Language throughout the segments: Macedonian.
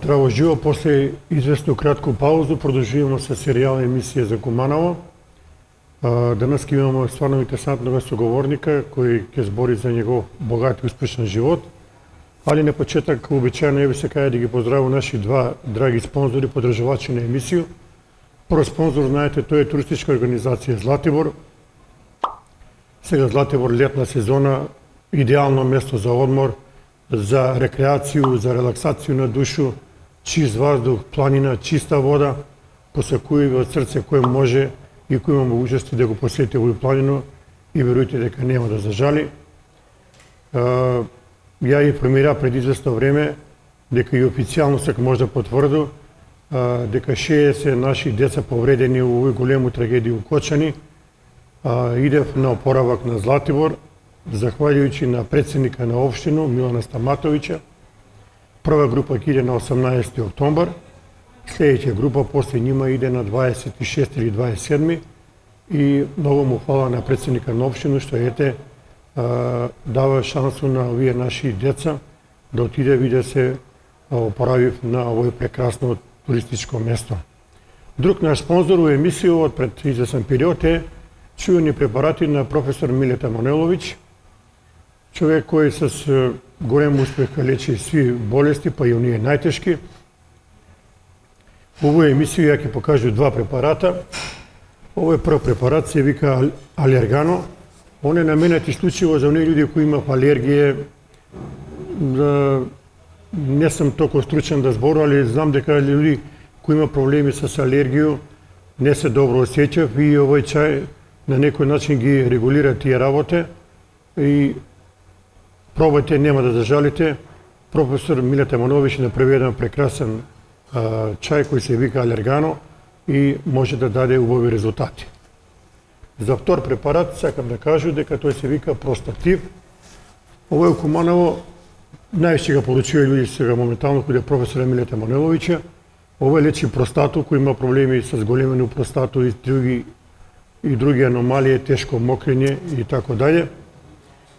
Здраво живо, после известну кратку паузу продолжуваме со серијална емисија за Куманово. Денес имаме стварно интересантного соговорника кој ќе збори за негов богат и успешен живот. Ali na početak, uobičajeno je se kada da ги поздраву наши два драги спонзори, подржавачи на емисiju. Прв спонзор, знаете, тоа е туристичка организација Златибор. Сега Златибор, летна сезона, идеално место за одмор, за рекреацiju, за релаксацiju на душу, чист воздух, планина, чиста вода, посакујте од срце кој може и кој има можности да го посети овој планину и верујте дека нема да зажали. Ја информира пред известно време дека и официјално се може да потврди дека 60 наши деца повредени у овој голему трагедија у Кочани идев на опоравак на Златибор, захвалjuјќи на председника на општину Милана Стаматовиќа. Прва група ќе иде на 18 октомбар, следеќа група после нима иде на 26 или 27 и многу му фала на председника на општину што дава шансу на овие наши деца да отиде и да се опорави на овој прекрасно туристичко место. Друг наш спонзор у емисија од пред известен период е чуени препарати на професор Милета Манеловиќ, човек кој с голем успех лечи сви болести, па и оние најтешки. Во овој емисија ја ќе покажу два препарата. Овој прв препарат се вика Алергано. Он е наменет исклучиво за оние луѓе кои имаат алергија. Не сум толку стручен да зборувам, али знам дека луѓе кои имаат проблеми с алергија не се добро осеќав и овој чај на некој начин ги регулира тие работи и пробајте, нема да зажалите. Професор Милета Мановиќ направи еден прекрасен чај кој се вика Алергано и може да даде убави резултати. За втор препарат сакам да кажу дека тој се вика Простатив. Овој Куманово највеќе го поручува луѓе сега моментално кој е професор Милета Манеловиќа. Овој лечи простату кој има проблеми с големину простату и други аномалии, тешко мокрење и така даје.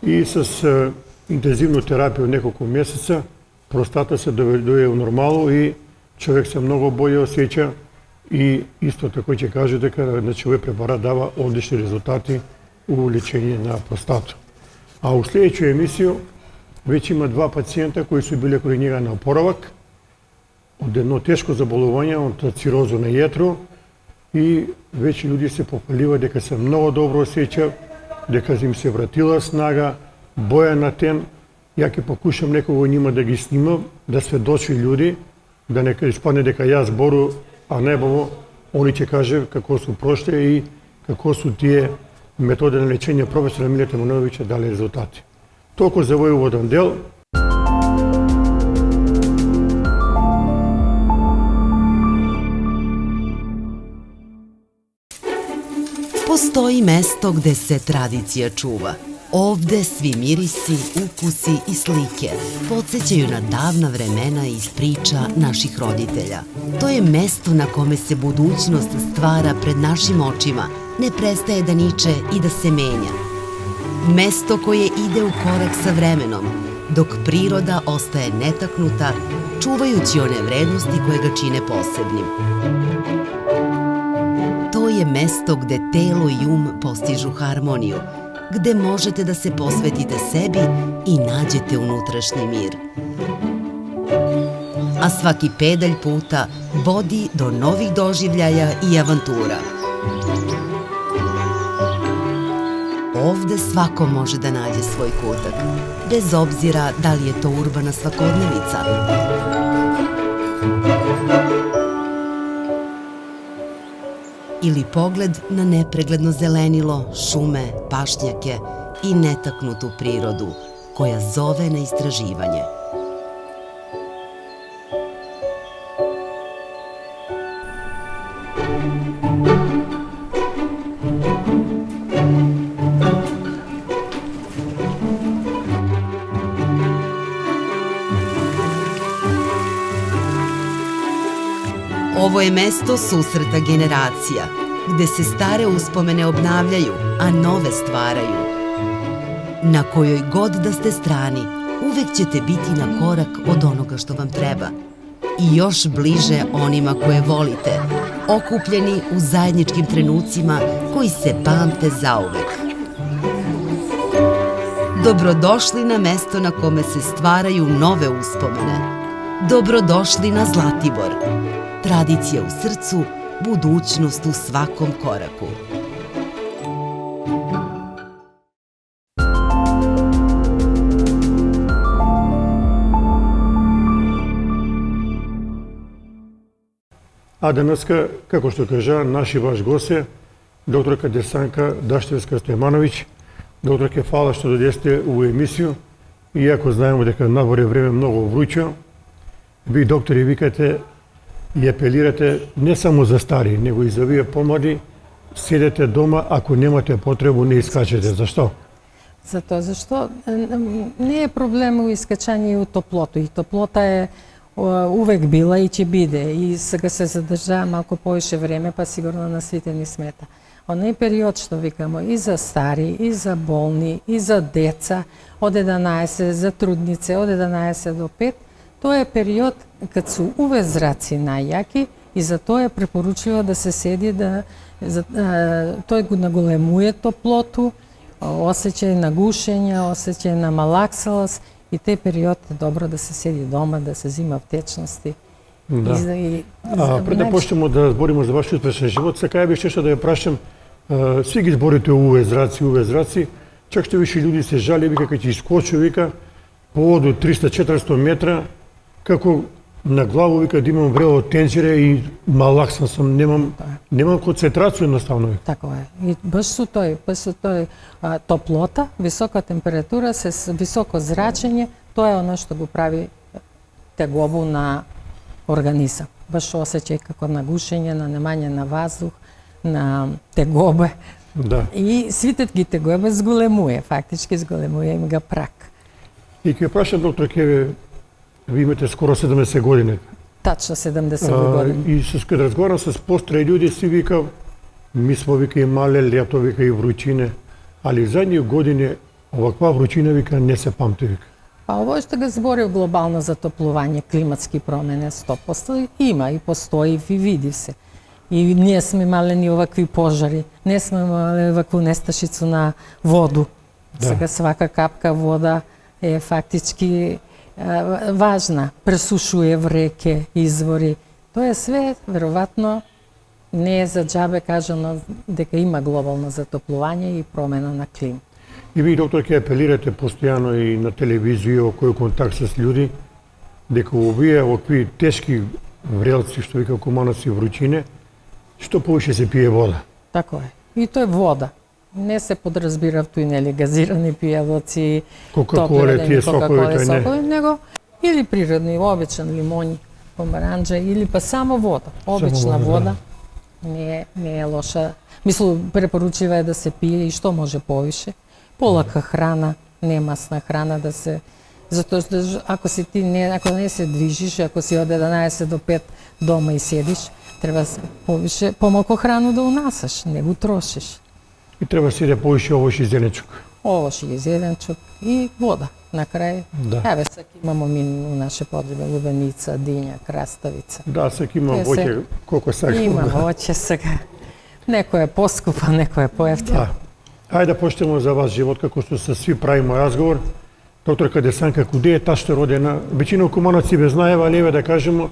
И с интензивна терапија од неколку месеца простата се доведе у нормалу и човек се многу боље осеќа и исто тако ќе каже дека овој препарат дава одлични резултати у лечење на простата. А у следеќу емисија веќе има два пациента кои се биле кај него на опоравак од едно тешко заболување, од цироза на јетро, и веќе луѓе се пофалива дека се многу добро осеќа, дека им се вратила снага, боја на тен. Ја ќе покушам некого нима да ги снимам, да сведочи луѓе, да не испадне дека јас збору, а најбаво они ќе каже како су прошли и како су тие методи на лечење професора Милета Мановиќа дали резултати. Толку за овој уводен дел. Postoji mesto gde se tradicija čuva. Ovde svi mirisi, ukusi i slike podsjećaju na davna vremena iz priča naših roditelja. To je mesto na kome se budućnost stvara pred našim očima, ne prestaje da niče i da se menja. Mesto koje ide u korak sa vremenom, dok priroda ostaje netaknuta, čuvajući one vrednosti koje ga čine posebnim. To je mesto gde telo i postižu harmoniju, gde možete da se posvetite sebi i nađete unutrašnji mir. A svaki pedalj puta vodi do novih doživljaja i avantura. Ovde svako može da nađe svoj kutak, bez obzira da li je to urbana svakodnevica ili pogled na nepregledno zelenilo, šume, pašnjake i netaknutu prirodu koja zove na istraživanje. Ovo je mesto susreta generacija, gde se stare uspomene obnavljaju, a nove stvaraju. Na kojoj god da ste strani, uvek ćete biti na korak od onoga što vam treba. i još bliže onima koje volite, okupljeni u zajedničkim trenucima koji se pamte zauvek. Dobrodošli na mesto na kome se stvaraju nove uspomene. Dobrodošli na Zlatibor. Tradicija u srcu, budućnost u svakom koraku. А денеска, како што кажа, наши ваш гост е докторка Десанка Даштевска-Стојмановиќ. Докторке, фала што дојдете у емисију. Иако знаеме дека навор е време многу вручо, ви доктори викате и апелирате не само за стари, него и за вие помлади, седете дома, ако немате потребу, не искачете. Зашто? Затоа зашто не е проблем у искачање и у топлото. И топлота е увек била и ќе биде. И сега се задржава малку повише време, па сигурно на сите ни смета. Оној период што викамо и за стари, и за болни, и за деца, од 11, за труднице, од 11 до 5, тоа е период кад су увезраци најјаки и за тоа е препоручливо да се седи, тој го наголемуе топлото, осеќај на гушење, осеќај на малаксалост, и тој период е добро да се седи дома, да се зима втечности. Да. Пред да почнемо да збориме за вашиот успешен живот, сакаја би што да ја прашам, сви ги зборите увезраци, чак што више луѓе се жали, вика, кога ќе искочу, вика, по од 300-400 метра, како на главу, вика, да имам врело тенџере и малаксан сум, немам концентрација едноставно. Така е. И баш со тој топлота, висока температура, се високо зрачење, тоа е оно што го прави тегобу на организам. Баш осеќај како на гушење, на немање на воздух, на тегобе. Да. И сите ги тегобе зголемуе, фактички зголемуе им га прак. И ќе прашам, доктор Кеве, ви имате скоро 70 години. Тачно 70 години. И кога разговарам с постари луѓе, си вика, ми смо, вика, имале лето, вика, и вручине, али задни години оваква вручина, вика, не се памти, вика. Па ово што го зборив глобално затоплување, климатски промени 100% има и постои и види се. И ние сме имале ни овакви пожари, не сме имале овакву несташицу на воду. Да. Сега свака капка вода е фактички важна, пресушуе в реке, извори. Тоа е све, веројатно, не е за џабе кажано дека има глобално затоплување и промена на клима. И ви, доктор, ќе апелирате постојано и на телевизија, кој контакт с луѓе, дека овие овакви тешки врелци, што вика куманаци вручине, што повише се пие вода. Така е. И тоа е вода. Не се подразбира тој нели газирани пијалоци, Кока-коле, тие сокови, него или природни, обичен лимони, помаранџа или па само вода. Обична вода не е лоша. Мислам, препоручива е да се пие и што може повише. Полака храна, немасна храна да се, затоа што ако не се движиш, ако си од 11 до 5 дома и седиш, треба повише помалку храну да унасаш, не го трошиш. И треба си да повише овош и зеленчук. Овош и зеленчук и вода на крај. Да. Еве сак имамо ми у наше подреба лубеница, диња, краставица. Да, сак има воќе колку сак. Има воќе сега. Некој е поскупа, некој е поевтин. Да. Ајде да почнеме за вас живот, како што се сви правиме разговор. Докторка Десанка, куде е таште родена? Веќина куманаци ве знаева, али еве да кажемо,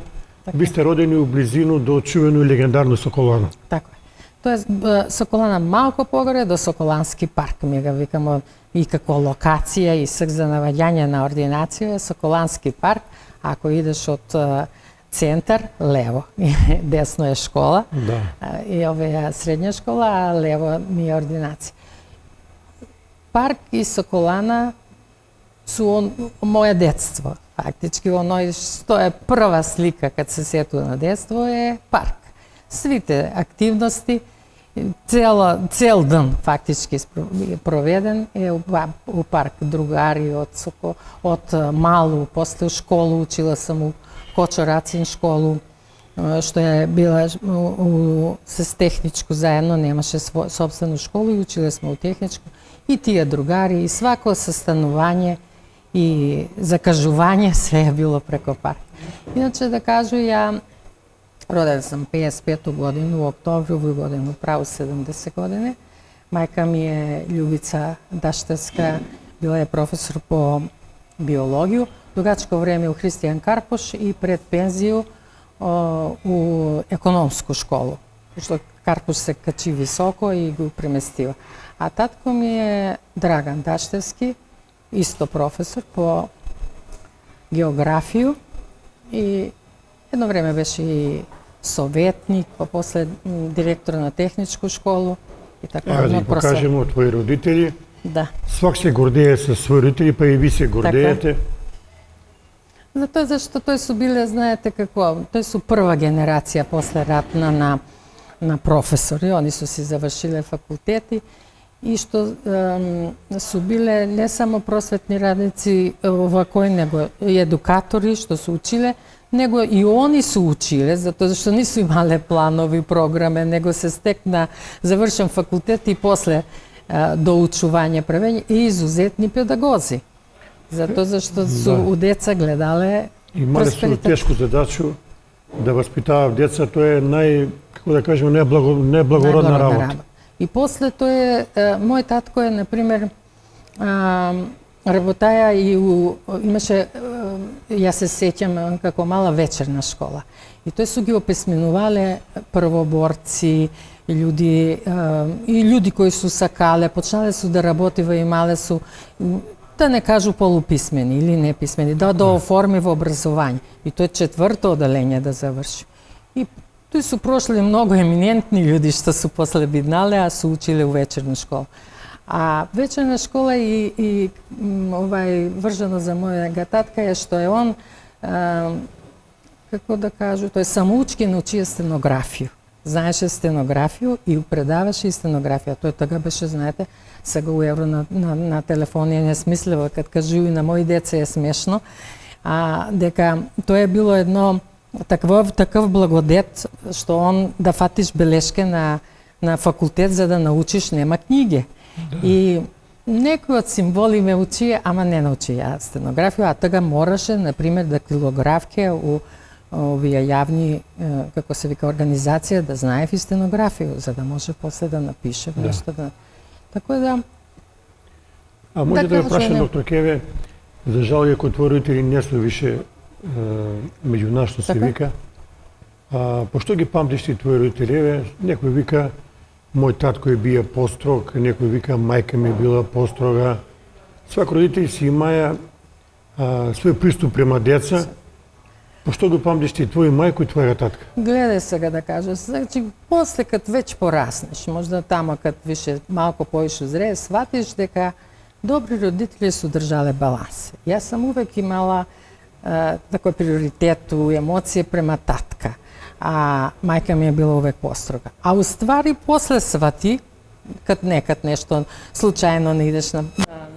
ви сте родени у близину до чувено и легендарно Соколано. Така е. Тоа е Соколана малку погоре до Соколански парк, ми ga викамо и како локација и сак за наваѓање на ординација е Соколански парк. Ако идеш од центар, лево, десно е школа, да. И оваа средња школа, а лево ми е ординација. Парк и Соколана су моје детство. Фактички, оној што е прва слика кад се сетува на детство е парк. Свите активности, цел ден фактички проведен е у парк. Другари од малу, после школу, учила сам у Кочо-Рацин школу, што е била с техничко заедно, немаше собствено школу и училе сме у техничко. И тие другари, и свако состанување и закажување, све е било преко парк. Иначе да кажу, ја родена сам 55 годину, у октомври овој годину, право 70 години. Мајка ми е Љубица Даштевска, била е професор по биологија, дугачко време у Христијан Карпош и пред пензију у економску школу, што Карпош се качи високо и го преместила. А татко ми е Драган Даштевски, исто професор по географiju и едно време беше и советник, па после директор на техничку школу и така. Да ги покажемо твои родители. Да. Свак се гордее со своји родители, па и ви се гордеете. Затоа зашто тој су биле, знаете како, тој су прва генерација после ратна на професори, они су си завршиле факултети и што су биле не само просветни радници овакој, него и едукатори што су училе, него и они су училе, затоа што нису имале планови, програме, него се стекна завршен факултет и после доучување, правење и изузетни педагози. Затоа зашто су у деца гледале имале су тешку задачу да воспитаваат деца, тоа е како да кажеме, неблагородна работа. И после тоа е, мој татко е, например, работаја и имаше, ја се сеќам како мала вечерна школа. И тој су ги описменувале првоборци, луѓе и луѓе кои су сакале, почнале су да работива, имале су, да не кажу полуписмени или неписмени, да оформи во образование. И тој четврто оделење да заврши. И тој су прошли многу еминентни луѓе што су после биднале, а су училе у вечерна школа. А вечерна школа и вржано за мојега татка е што е он, како да кажу, тој самоучки научија стенографiju. Знаеше стенографiju и предаваше и стенографија. Тој тога беше, знаете, сега у евро на телефон е несмисливо, кад кажу и на мои деца е смешно, дека тоа е било едно таков благодет, што он да фатиш белешке на факултет за да научиш, нема книги. Да. И некои од символи ме учи, ама не научи ја стенографија, а тога мораше, например, дактилографке у овие јавни, како се вика, организација, да знаев и стенографија, за да може после да напише нешто. Да. Така да... А може да ја прашам, доктор Кеве, за жал, ако твои родители не су више меѓу нас, што се вика, пошто ги памтиш ти твои родители? Некој вика, мој татко е бија построг, некој вика, мајка ми била построга. Свак родители си имаја свој приступ према деца. Пошто го памтиш ти твој мајко и твојата татка? Гледај сега да кажа, значи после кад веќе пораснеш, можда тамо кад више малку поише зрее, сватиш дека добри родители су држале баланс. Јас сам увек имала такој приоритет у емоција према татка, а мајка ми е била увек построга. А уствари после свати, кад некад нешто случајно не идеш на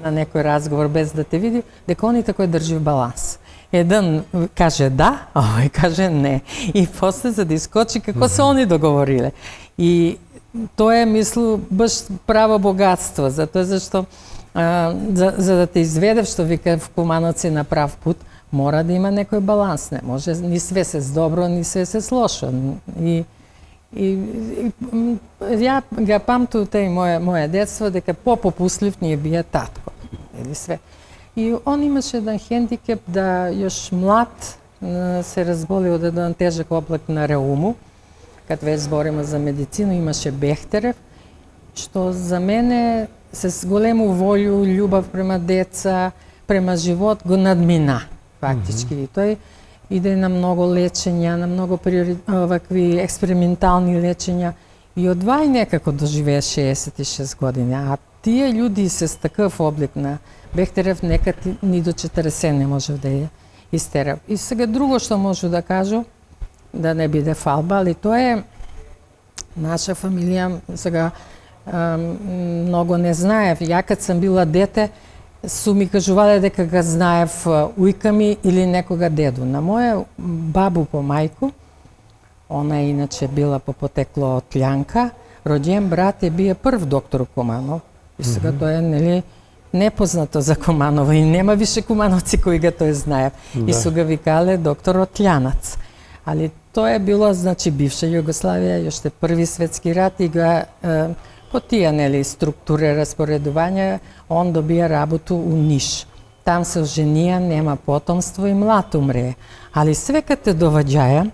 некој разговор без да те види, дека они такој држи баланс. Еден каже да, а овој каже не. И после за да искочи како се они договориле. И тоа е, мислу, баш право богатство, затоа зашто за да те изведев, што вика в куманоци на прав пут, мора да има некој баланс, не може ни све се добро, ни све се лошо. И ја ga памту тај моје детство дека попопуслив ни е бие татко. Или све. И он имаше еден хендикеп да још млад се разболи од еден тежок облак на реуму, кад веќе збориме за медицина, имаше Бехтерев, што за мене с голему волју, љубов према деца, према живот го надмина фактички. И тој иде на многу лечења, на многу овакви експериментални лечења и одвај некако доживее 66 години. А тие луѓе се с таков облик на Бехтерев некад ни до 40 не можев да ја истерав. И сега друго што можу да кажу, да не биде фалба, али тоа е наша фамилија, сега многу не знаев. Ја кад сам била дете, су ми кажувале дека ga знаев ујка ми или некога деду. На моја бабу по мајку, она иначе била по потекло од Лјанка, роđен брат е бие прв доктор Куманов. И сега тоа е, нели, непознато за Куманово и нема више кумановци кои го тој знаев. Да. И су го викале докторот Љанац. Али тоа е било, значи, бивша Југославија, уште први светски рат и го по тие, нели, структури распоредување, он добија работу у Ниш. Там се оженија, нема потомство и млад умре. Али све кад те доваѓаја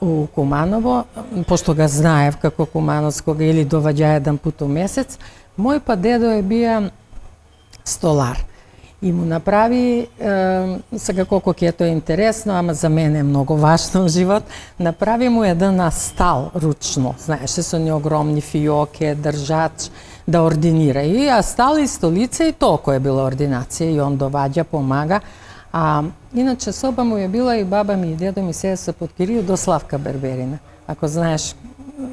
у Куманово, пошто го знаев како кумановец, кога или доваѓаја еден пат у месец, мој па дедо е бија столар. И му направи, сега колко ќе тоа е интересно, ама за мене е многу важно во живот, направи му еден стал ручно, знаеше, со не огромни фиоке, држач, да ординира. И стал и столица и толку е била ординација и он доваѓа, помага. А иначе соба му е била и баба ми и дедо ми се подкирiju до Славка Берберина. Ако знаеш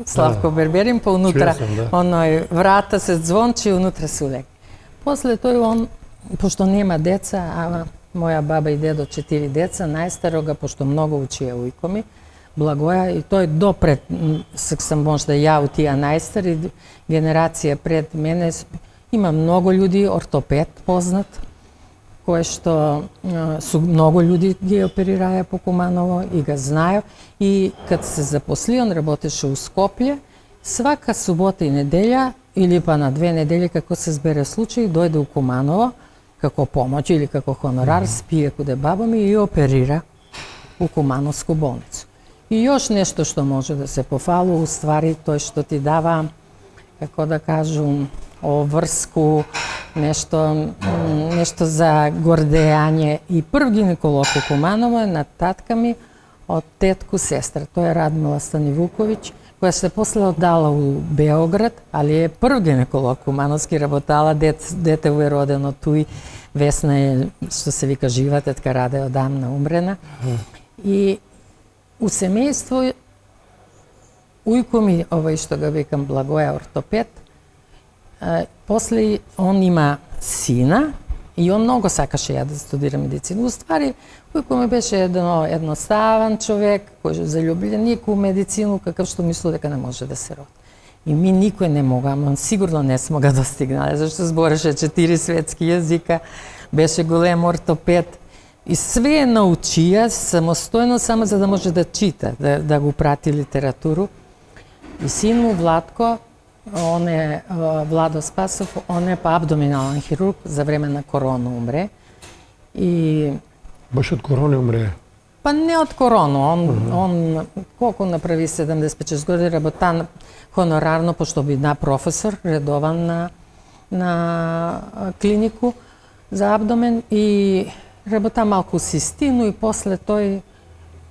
Славко Берберин, па унутра, оној врата се звончи, унутра се улег. После тој он, пошто нема деца, а моја баба и дедо 4 деца, најстарога, пошто многу учија ујко ми, Благоја, и тој допред, сам можда ја у тија најстари, генерација пред мене, има многу луѓи, ортопед познат, кој што су многу луѓи ги оперираја по Куманово и го знаев. И кад се запосли, он работеше у Скопје, свака субота и неделја, или па на 2 недели, како се збере случај, дојде у Куманово, како помоќ или како хонорар, спие куде баба ми и оперира у Кумановску болницу. И још нешто што може да се пофалу, уствари тој што ти дава, како да кажу, оврску, нешто за гордејање. И прв гинеколог у Куманово е на татка ми од тетку сестра. Тој е Радмила Станивуковиќ, која се после оддала у Београд, али е прв гинеколог кумановски, работала, дете е родено туј, Весна е, што се вика жива, тетка Раде одамна умрена. И у семејство, ујко ми, овој што го викам Благоја, ортопед, после он има сина и он многу сакаше ја да студира медицина. Уствари, ујко ми беше едноставан човек, кој залюбленик у медицину, какав што мисло дека не може да се роди. И ми никој не мога, ама сигурно не смо го достигнале, зашто збореше 4 светски јазика, беше голем ортопед. И све научија самостојно, само за да може да чита, да го прати литературу. И син му Владко, он е Владо Спасов, он е па абдоминален хирург, за време на корона умре. И Баш од корона умре. па не од корона, он колку направи 75 години, работа хонорарно, пошто би професор, редован на клинику за абдомен и работа малку Систину и после тој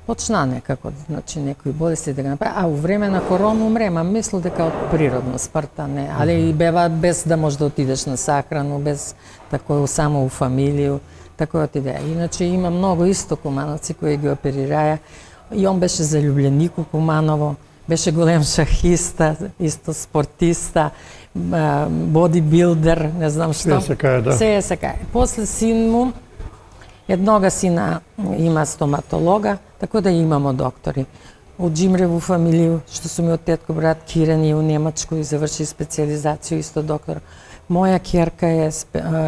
почна некако, значи некои болести да го направи, а у време на корона умре, ма мисло дека од природна смртта не, али и бева без да можеш да отидеш на сахрану, без тако само у фамилију, тако отиде. Иначе има многу исто кумановци кои ги оперираја и он беше залюбленик у Куманово, беше голем шахиста, исто спортиста, бодибилдер, не знам што. Се кај, да. Се кај. После син му, еднога сина има стоматолога, така да имамо доктори. Од Джимреву фамилију, што су ми од тетко брат Кирен и у Немачко и заврши специализација, исто доктор. Моја ќерка е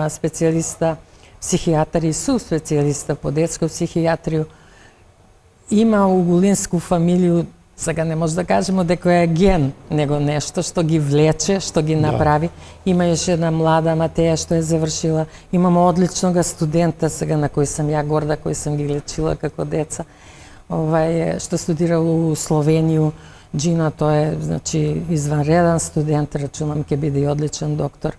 специјалиста, психијатар и суспецијалиста по детска психијатрија. Има у Гулинску фамилију, сега не може да кажеме дека е ген, него нешто што ги влече, што ги направи. Има еше една млада Матеја што е завршила. Имамо одличнога студента сега на кој сам ја горда, кој сам ги лечила како деца. Што студира у Словенију, Джина, тој е, значи, изванреден студент, рачунам ќе биде и одличен доктор.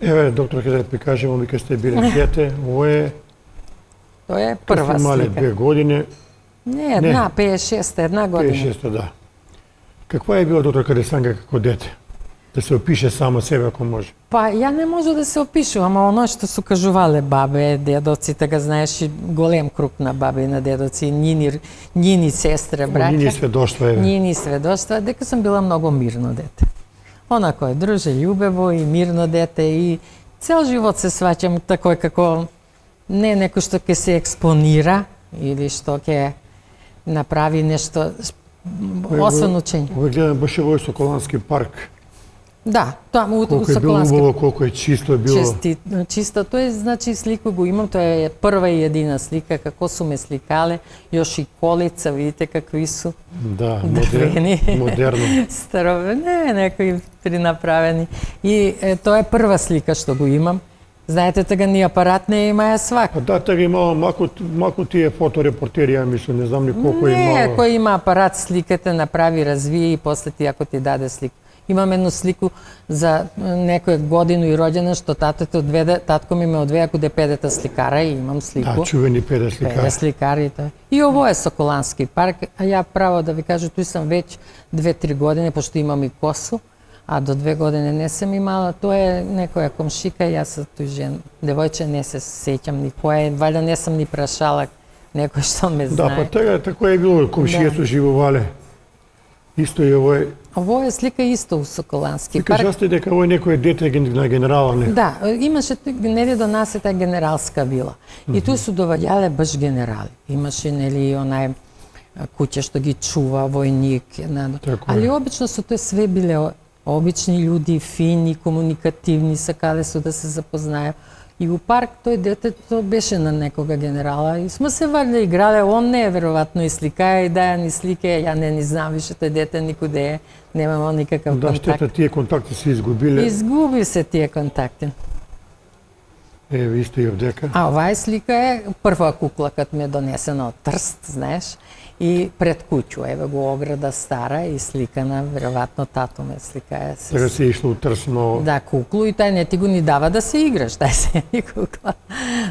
Еве, доктор, ќе да прикажемо, ми кога сте биле дете, ово е, Тоа е кога прва сте имале слика. 2 години, Не, една, 56, една година. 56, да. Каква е била доктор Кадесанка како дете? Да се опише само себе ако може. Па, ја не може да се опишувам, ама оно што су кажувале бабе, дедоци, така знаеш, и голем круг на бабе и на дедоци, нини сестре, браќа. Нини сведоштва, еве. Нини сведоштва, дека сум била многу мирно дете. Онако е дружелюбево и мирно дете и цел живот се сваќам такој како не некој што ќе се експонира или што ќе направи нешто освен учење. Ове гледам беше во Соколански парк. Да, таму у Колку е било Соколански. убаво, колку е чисто било. Чисто, тоа е, значи, слика го имам, тоа е прва и едина слика, како су ме сликале, још и колица, видите какви су. Да, Дрвени. модерно. Старове, не, некои принаправени. И тоа е прва слика што го имам. Знаете, така ни апарат не има ја свак. А да, така имало мако тие фоторепортери, ја мислам, не знам ни колку е Не, имало. кој има апарат, сликате, направи, развие и после ти ако ти даде слика. Имам едну слику за некоја годину и роđена што татко ми ме одвеа каде педета сликара и имам слику. Да, чувени педе сликари. Педе сликарите. И ово е Соколански парк, а ја право да ви кажа, туј сам веќе 2-3 години, пошто имам и косу, а до 2 години не сам имала. Тоа е некоја комшика, јас со тој девојче не се сеќам ни која е, валјда не сам ни прашала некој што ме Да, па знае. така е било, комшијето живувале. Исто и овој. Ово е слика исто у Соколански Ти парк. кажасте дека овој некој дете на генерала, не? Да, имаше нели до нас е таа генералска вила. И туј су доваѓале баш генерали. Имаше нели онај куќа што ги чува војник, Така е. али обично су тоа све биле обични луѓи, фини, комуникативни, сакале су да се запознаеме. И у парк тој детето беше на некога генерала и сме се валјда играле, он не е веројатно и сликаја и даја ни слике, ја не ни знам више тој дете никуде е, немамо никакав Да, контакт. штета тие контакти се изгубиле. Изгуби се тие контакти. Еве исто и овдека. А оваа слика е прва кукла кад ме донесена од Трст, знаеш, и пред куќу, еве го ограда стара и сликана, веројатно тато ме сликае Така се. се ишло утрсно. Да, куклу и тај не ти го ни дава да се играш, тај се ни кукла.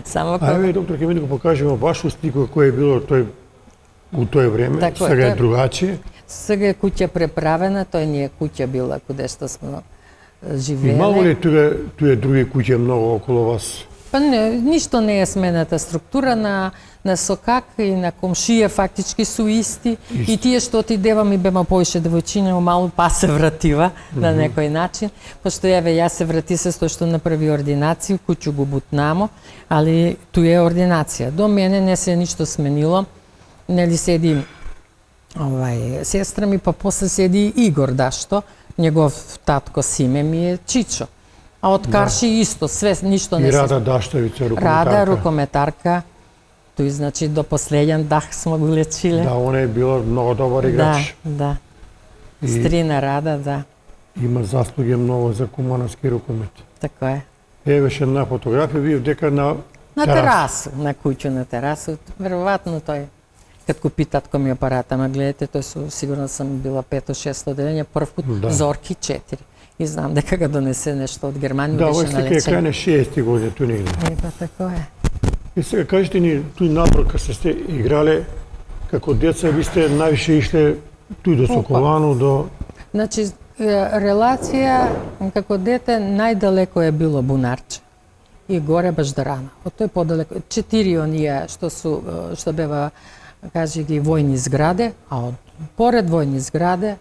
Само А кога... еве, доктор, ќе ми да го покажеме вашу слику кој е било тој у тој време, Така е, сега е тоа- другачие. Сега е куќа преправена, тој ни е куќа била каде што сме живееле. Имало ли туе други куќи многу околу вас? Па не, ништо не е смената структура на сокак и на комшија фактички су исти. И тие што отидева ми бема поише девојчиња мало па се вратива на некој начин, пошто еве јас се врати се тоа што направи ординација, куќу го бутнамо, али туе е ординација. До мене не се ништо сменило. Нели седи сестра ми, па после седи Игор Дашто, негов татко Симе ми е Чичо. А од Карши исто, све, ништо не И се... Рада Даштовица, рукометарка. Рада, рукометарка. Тој значи до последен дах смо го лечиле. Да, она е била многу добар играч. Да. И Стрина Рада, да. има заслуги многу за кумански рукомет. Така е. Еве една фотографија, ви дека на На терасу, на куќу на терасу. Веројатно тој кад купи татко ми апарата, ама гледате, тој сигурно сам била 5-6 одделение, прв пат Да. Зорки 4. И знам дека го донесе нешто од Германија, Да, овој беше на слика е крај лечење. на 60 години, туј негде. Па така е. И сега кажете ни, туј надвор кога сте играле, како деца, ви сте највише ишле туј до Соколану, до... Значи, релација како дете најдалеко е било Бунарче и горе Баждарана. Од тој подалеко 4 оние што бева кажи ги војни зграде, а од поред војни зграде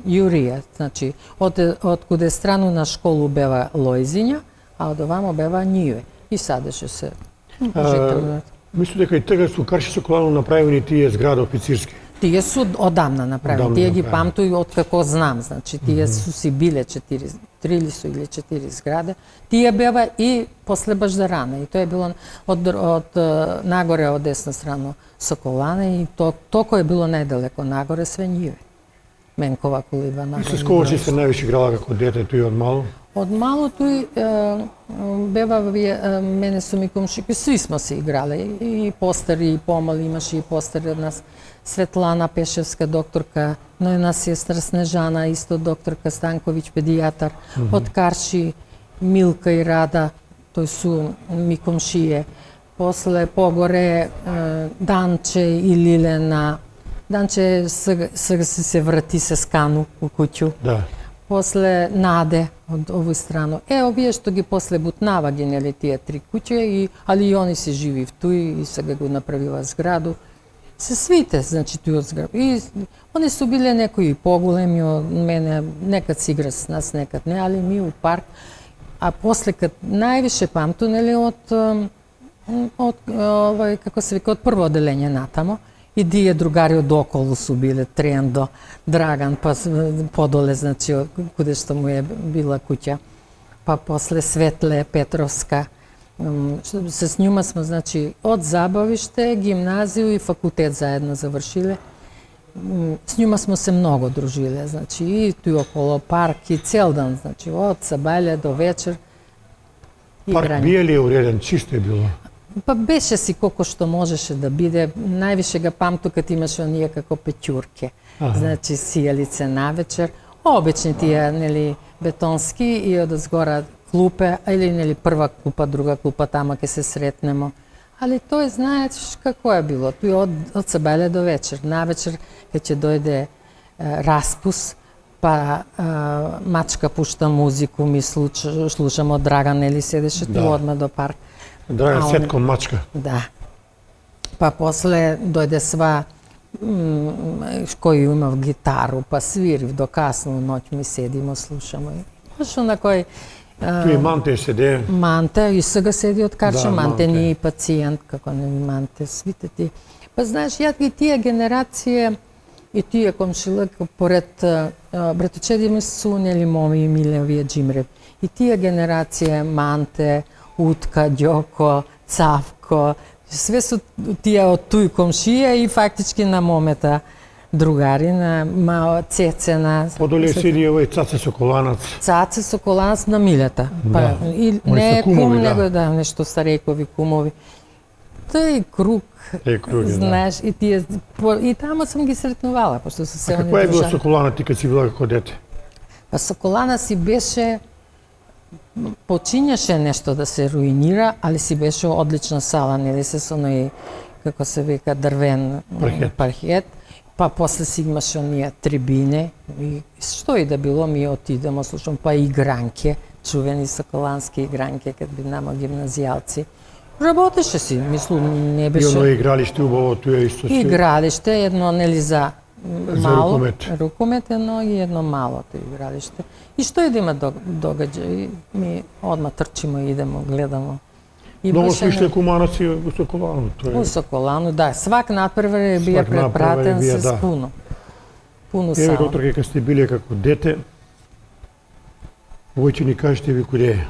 Јурија, значи од куде страну на школу бева Лојзиња, а од овамо бева Њиве. И садеше се. Мислам дека и тега су Карши Соколану направени тие згради официрски. Тие су одамна направени, Одамна тие ги направени. памту од како знам, значи тие су си биле 3 или су или 4 зграде. Тие бева и после Баждарана и тоа е било од нагоре од десна страна Соколана и токо е било најдалеко нагоре све Њиве. Менкова колиба И нагоре. се сколчи се највише играла како дете, тој од мало. Од малото бева мене су ми комшики, сви смо се играле, и постари и помали, имаше и постари од нас. Светлана Пешевска, докторка, но една сестра Снежана, исто докторка Станковиќ, педијатар, од Карши, Milka i Rada, to su mi komšije. Posle pogore Danče i Lilena. Danče se vrati se skanu u kuću. Da. Posle Nade od ovu stranu. Ovije što gi posle Butnava genjeli tije 3 kuće, ali i oni se živi tu i sada ga napravila zgradu. Se svite, znači tu od zgradu. I oni su bile neko i pogulemi od mene, nekad si igra s nas, nekad ne, ali mi u park. A posle kad najviše pamtuneli kako se vika, od prvo odelenje natamo, i dije drugari od okolu su bile, Trendo, Dragan, pa podole, znači, kude što mu je bila kuća. Pa posle Svetle, Petrovska. S njima smo, znači, od zabavište, gimnaziju i fakultet zajedno završile. S njima smo se mnogo družile, znači, i tu okolo park i cel dan, znači, od sabalja do večer. Park bije li je uredan, čisto je bilo? Pa беше си колко што можеше да биде. Највише ga памту кад имаше оние како пеќурке. Значи сијалице навечер. Обични тие, нели, бетонски и од згора клупе, или нели прва клупа, друга клупа, тама ке се сретнемо. Али тој знаеш како е било. Тој од сабеле до вечер. Навечер кога ќе дојде распус, па мачка пушта музику, ми слушамо Драган, нели, седеше ту одма до парк. Драган Сетко мачка. Да. Па после дојде сва кој имав гитару, па свирив до касно ноќ, ми седимо, слушамо. Што на кој... Tu i Mante sede. Mante, i сега седи од Карча, Да, Манте Манте. ни и пациент, како не Манте, свите ти. Па знаеш, ја и тие генерација, и тие комшилак, поред братовчеди ми су, нели, моми и Милевија Джимрев. И тие генерација, Манте, Утка, Ѓоко, Цавко, све су тие од туј комшија и фактички на момета другари, на Цецена. Подоле седи овој Цаце Соколанац. Цаце Соколанац на Милета. Да. И Они не са е кум, кумови, да. него да, нешто старејкови кумови. Тој круг, знаеш, и тие... И тамо сум ги сретнувала, пошто се се А они каква е била дружали. Соколана ти кад си била како дете? Па Соколана си беше... Почињаше нешто да се руинира, али си беше одлична сала, нели се со оној, како се вика, дрвен пархет. Па после си имаше оние трибине, и што и да било, ми отидемо, слушам, па игранке, чувени соколански игранке, кад би намо гимназијалци. Работеше си, мислам, не И беше... оно игралиште убаво, туја исто си. Игралиште, едно, нели, за мало, рукомет. Рукомет едно и едно малото игралиште. И што и да има догаѓај, ми одма трчимо и идемо, гледамо. И Многу беше су ишле куманаци у Соколану. у Соколану, да, свак надпревар бија Свак надпревар предпратен бија, с да. пуно. Пуно Еве, сала. доктор, кога сте биле како дете, овој ќе ни кажете ви куде е.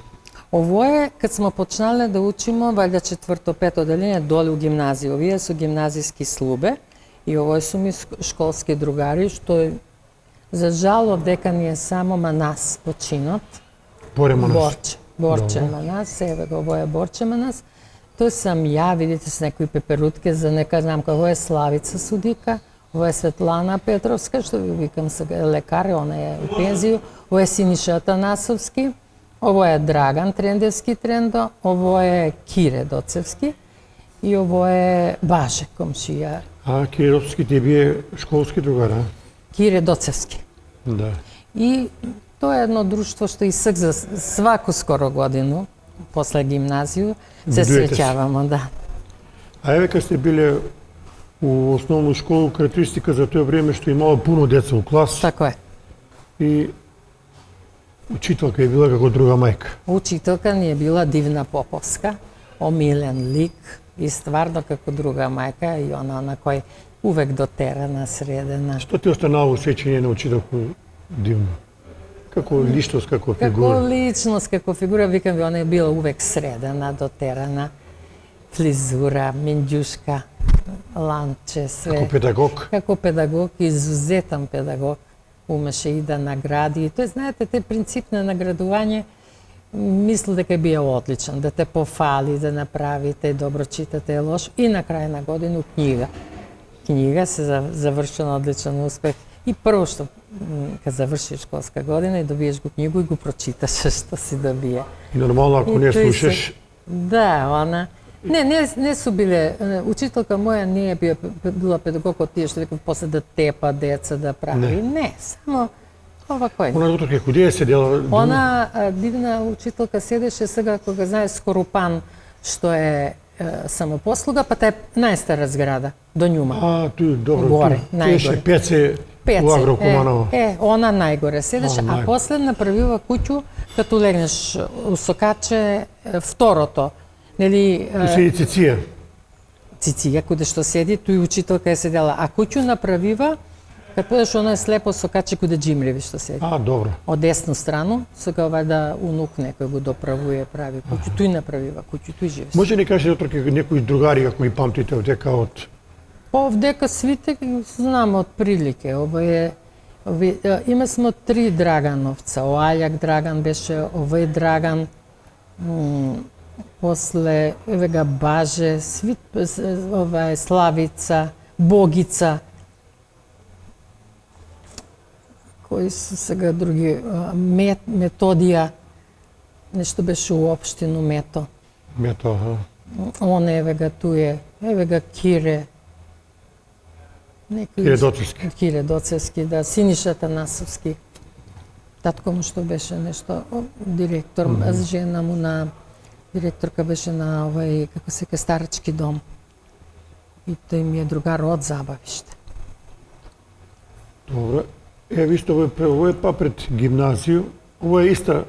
Ово е, кад смо почнале да учимо, вајда 4-5 оделение, доле у гимназија. Овие су гимназиски слубе и овој су ми школски другари, што е, за жал, од дека ни е само Манас починат. Боре Манас. Борче. Борче Добро. Манас, еве го, ово е Борче Манас. Тој сам ја, видите, с некои пеперутке, за нека знам како е Славица Судика, ово е Светлана Петровска, што ви викам сега е лекар, она е у пензију, ово е Синиша Атанасовски, ово е Драган Трендевски Трендо, ово е Кире Доцевски и ово е Баже комшија. А Кириловски ти бие школски другар, а? Кире Доцевски. Да. И тоа е едно друштво што и сак за сваку скоро годину, после гимназију, се Видуете се. среќавамо, да. А еве кога сте биле у основну школу, карактеристика за тоа време што имало пуно деца у клас Тако е. и учителка е била како друга мајка. Учителка ни е била Дивна Поповска, омилен лик и стварно како друга мајка и она на кој увек дотерана, средена. Што ти останало у сеќање на учителку Дивно? Како личност, како Како фигура? личност, како фигура, викам ви, она е била увек средена, дотерана, флизура, минџушка, ланче, све. Како педагог? Како педагог, изузетен педагог, умеше и да награди. Тој, знаете, те принцип на наградување, мисля дека бие одличен, да те пофали, да направите добро читате лош и на крај на годину книга. Книга се завршена одличен успех И прво што кога завршиш школска година и добиеш го книгу и го прочиташ што си добие. И нормално ако И не тој слушаш, Да, она. Не су биле, учителка моја не е била педагог од тие што викам после да тепа деца да прави. Не, само овакој. она докторка куде е седела? Она дивна учителка седеше сега кога знае Скорупан што е самопослуга, па таа е најстара зграда до њума. А, tu dobro, Горе, tu најгоре. беше Пеце у Агрокуманово. Она најгоре седеше, а после направила куќу, като легнеш у Сокаче, второто, нели, Tu седи Циција. Циција, куде што седи, тој учителка е седела, а куќу направива, кад подеш оно е слепо Сокаче куде Джимлеви што седи. А, добро. Од десну страну, сега вајда унук некој го доправуе, прави куќу, тој направива куќу, тој живе. Може ни каже докторка некои другари ако ги памтите дека од Овдека свите ги знам од прилike. Има смо 3 Драгановца. Оајак Драган беше, овој Драган, после еве Баже, ова е Славица, Богица. Кои се сега други? Методија. Нешто беше у општину Мето. Мето, Он еве ту е, еве Кире. Кире Доцевски. Кире Доцевски, да, Синиша Танасовски. Татко му што беше нешто директор, жена му на директорка беше на овај како се ка старачки дом. И тој ми е другар од Забавиште. Добро. Виште, ово е па пред гимназију. Ово е иста,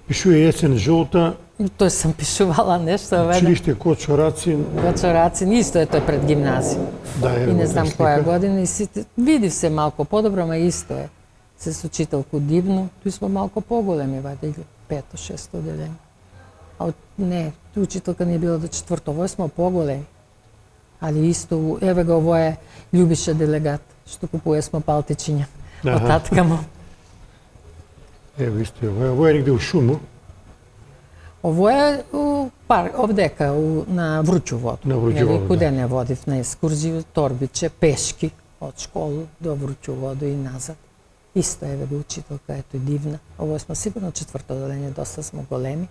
пишуе есен жолта, Тој сам пишувала нешто, училиште Кочорацин. Кочорацин, исто е тој пред гимназију. Да, И не знам која година, и сите, види се малку подобро, ма исто е. Се учителку дивно, тој сме малку поголеми, вајде, 5-6 оделени. А не, учителка не е била до 4-то, ово сме поголеми. Али исто, еве го ово е Љубиша делегат, што купуе смо палтичиња од татка му. Виште, ово е негде у шуму. Ово е у парк, овдека, на Вручувод. На Вручувод, куде не водив на екскурзија, торбиче, пешки, од школу до Вручуводу и назад. Исто еве го учителка, ето дивна. Ово сме сигурно 4-то оделение, доста сме големи.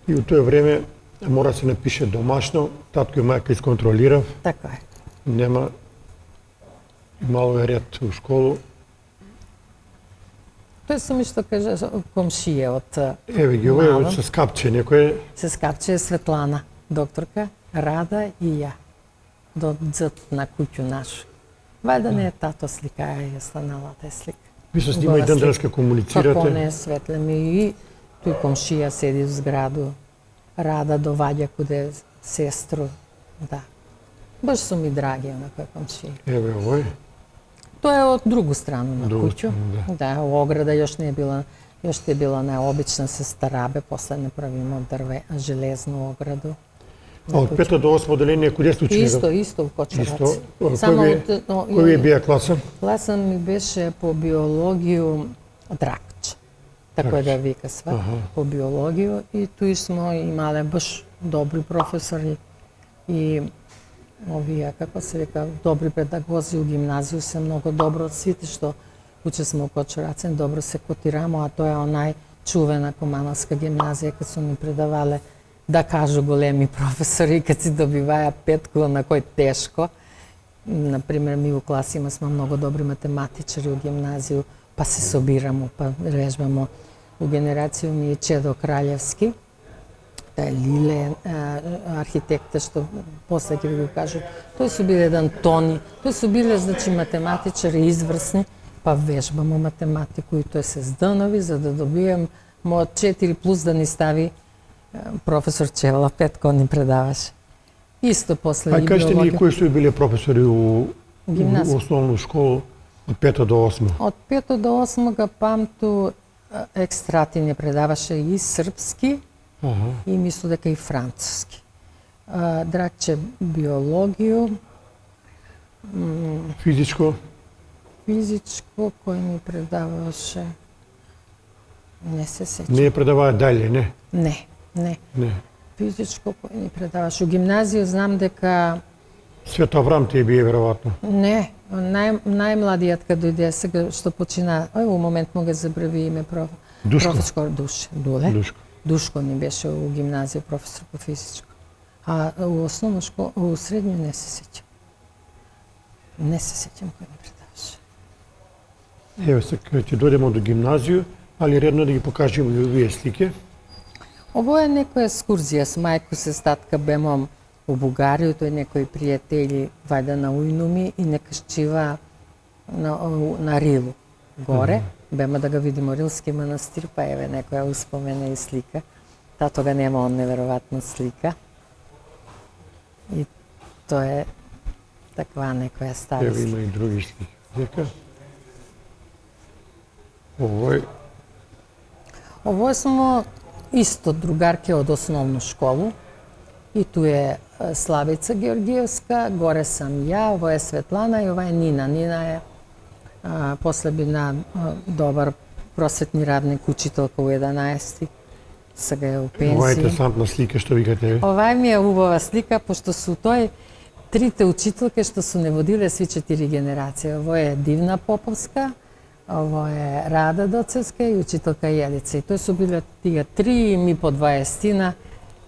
И у тоа време мора се напише домашно, татко и мајка исконтролирав. Така е. Нема, мало е ред у школу. Тој сум и што кажа комшија од Еве ги, ово е со скапче некој. Се скапче Светлана, докторка, Рада и ја. До дзот на куќу нашу. Вајда не е тато слика, е станала таа слика. Ви со снима и ден денеска комуницирате. Како не, светле ми и тој комшија седи в зграду. Рада доваѓа куде сестру. Да. Баш су ми драги онаква комшија. Еве овој. Тоа е од другу страну на Другу куќу. страну, Да, ограда још не е била, још е била наобична со старабе, после направимо дрве, железну ограду. А од 5 до 8 оделение куде сте учени? Исто в Кочераци. Кој ви бија класа? Класа ми беше по биологију Дракче. Така е да вика све, по биологију и туи смо имале баш добри професори и овие, како се вика, добри педагози у гимназију се многу добро од сите што уче смо у Кочерацин, добро се котирамо, а тоа е онај чувена Кумановска гимназија, кад су ни предавале да кажу големи професори, кад си добиваја петку, на кој тешко. Например, ми у класи има сме многу добри математичари у гимназију, па се собирамо, па режбамо. У генерацију ми е Чедо Краљевски, та е Лиле, архитекта, што после ќе ви го кажу. Тој су биле Д'Антони, тој су биле, значи, математичари изврсни, па вежбамо математику и тој се зданови, за да добием мојот 4 плюс да ни стави професор Чевала Петко ни предаваше. Исто после и биологија. Кажете ни кои су биле професори у основну школу од 5 до 8? Од 5 до 8 га памту Екстрати ни предаваше и српски, и мисло дека и француски. Дракче биологију, Физичко? Физичко, кој ни предаваше, не се сеќам. Не предаваа дале, не? Не. Физичко кој ни предаваше. У гимназија знам дека... Свето Аврам ти е бие, веројатно. Не, Најмладиот кад дојде сега, што почина, у момент му го забрави име Душко. професор Дуле. Душко. Душко ни беше у гимназија професор по физичко. А у основна школа, у средња не се сеќам. Не се сеќам кој ни предаваше. Ево сега ќе дојдемо до гимназију, али редно да ги покажеме и овие слики. Ово е некоја екскурзија с мајко се статка бемо у Бугарија, тој некои пријатели вајда на Ујнуми и некашчива на Рилу горе. Бема да го видимо Рилски манастир, па еве некоја успомена и слика. Тога нема он неверојатна слика. И тоа е таква некоја стара Ево слика. има и други слики. Дека овој Ово смо исто другарке од основну школу. И ту е Славица Георгиевска, горе сам ја, ово е Светлана и ова е Нина. Нина е после бина добар просветни радник, учителка у 11. Сега е у ова е пенсија. интересантна слика што викате. Ова ми е убава слика, пошто су тој трите учителки што су не водиле сви 4 генерации. Ово е Дивна Поповска, ово е Рада Доцевска и учителка Јелица. И тој су биле тие 3 и ми по 20-тина.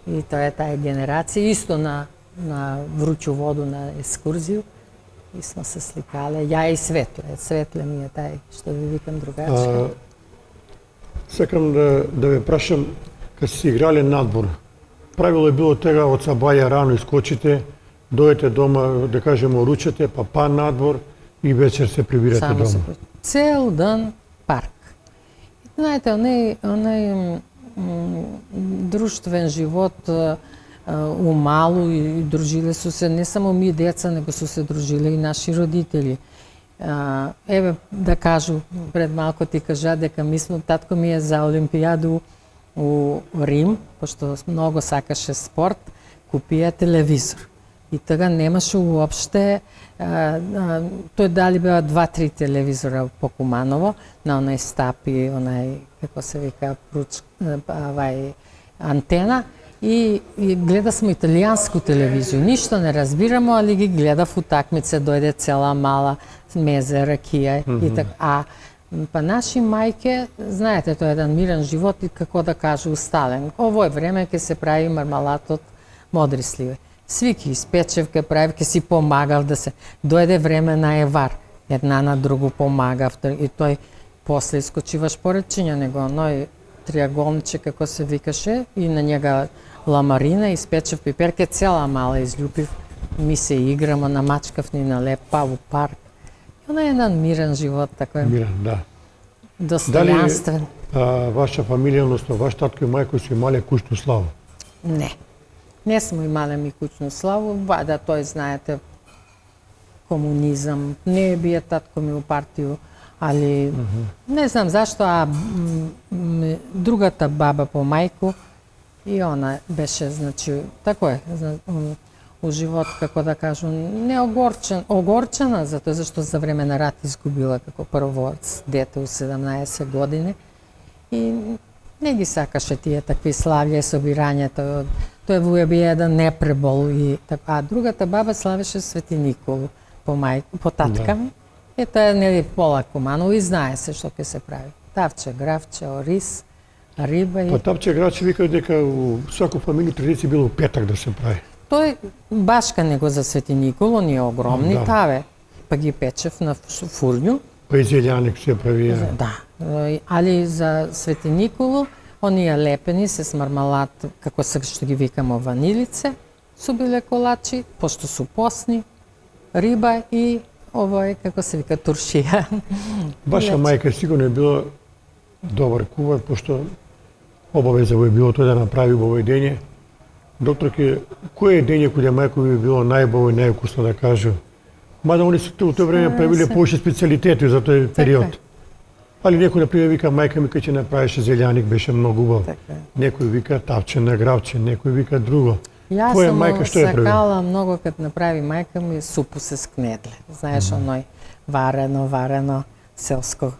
И тоа е таа генерација, исто на вручу воду на екскурзију. И смо се сликале, ја и Светле. Светле ми е тај што ви викам другачка. Сакам да ве прашам, кога си играле надвор, правило е било тега од сабаја рано искочите, дојдете дома, да кажеме, ручете, па надвор и вечер се прибирате Само дома. се цел ден парк. Знаете, онај друштвен живот у малу и дружиле су се не само ми деца, него су се дружиле и наши родители. Еве да кажу, пред малко ти кажа дека татко ми е за Олимпијаду у Рим, пошто многу сакаше спорт, купија телевизор. И тога немаше уопште, тој дали беа 2-3 телевизора по Куманово, на онај стапи, онај, како се вика, антена, и гледа смо италијанску телевизија. Ништо не разбирамо, али ги гледав утакмице, дојде цела мала мезе, ракија и така. Па наши мајке, знаете, тоа е еден мирен живот и како да кажу устален. Ово е време ке се прави мармалат од модри сливе. Сви ки испечев, ке правив, ке си помагав да се... Дојде време на евар, една на другу помагав и тој после искочиваш поречиња него оној триаголниче како се викаше и на njega ламарина, испечев пиперке, цела мала изљупив, ми се играмо, намачкав ни на леп, па у парк. Она е еден мирен живот, така е Мирен, да. достојанствен. Дали ваша фамилија, односно ваш татко и мајко си имале кучну славу? Не. Не смо имале ми кучну славу, вајда тој, знаете, комунизам, не бие татко ми у партију, али не знам зашто, а другата баба по мајку, и она беше, значи, тако е, у живот, како да кажу, не огорчена, затоа зашто за време на рат изгубила како прво дете у 17 години и не ги сакаше тие такви славје, собирањето. Тој бие еден непребол и така. А другата баба славеше Свети Николу по татка ми. И тоа е нели пола Куманово и знае се што ќе се прави. Тавче, гравче, ориз, риба и... Па тапче гравче вика дека у сваку фамилија традиција било петак да се прави. Тој башка него за Свети Николо, ние огромни Да. таве. Па ги печев на фурњу. Па и зелјаник се прави. Да, али за Свети Николо, оние лепени се с мармалат, како сега што ги викамо ванилице, су биле колачи, пошто су постни, риба и овој, како се вика, туршија. Ваша мајка сигурно е била добар кувар, пошто обавеза во е било тоа да направи во овој дење. Докторке, кој е дење кој мајка би било најбаво и најукусно да кажу? Мада они се у тоа време правиле повеќе специјалитети за тој период. Али некој, например, вика мајка ми кога ќе направише зелјаник, беше многу убав. Некој вика тавче на гравче, некој вика друго. Јас Твоја сум мајка што е прави? сакала многу кад направи мајка ми супу се скнедле. Знаеш, оној варено, селско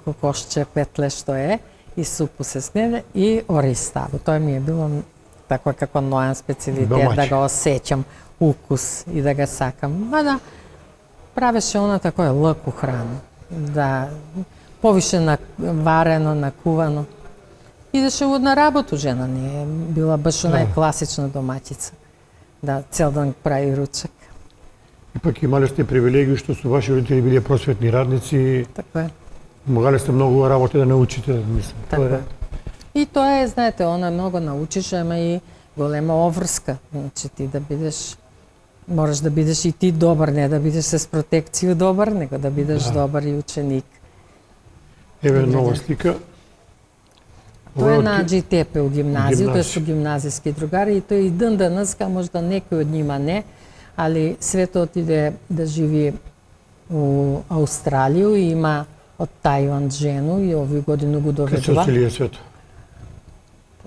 кокошче, петле што е, и супу се скнедле и ориз ставу. Тоа ми е било тако како нојан специјалитет, Домаќи. да го осеќам укус и да ga сакам. Мада, правеше она такое лаку храна. Да, повише варено, накувано. Идеше на работу жена, не е била баш она класична домаќица. Да, цел ден прави ручек. Ипак имале сте привилегiju што су ваши родители биле просветни радници, Така е. могале сте многу работи да научите, мислам. Така е. И тоа е, знаете, она многу научиш, ама и голема обврска. Значи ти да бидеш, мораш да бидеш и ти добар, не да бидеш с протекција добар, него да бидеш добар и ученик. Еве нова слика. Тоа е на Аџитепе у гимназија, тоа се гимназиски другари и тој и ден денеска, можда некој од нима не, али свето отиде да живи у Австралију и има од Тајван жену и овие години го Кај се доведува. оселија свето?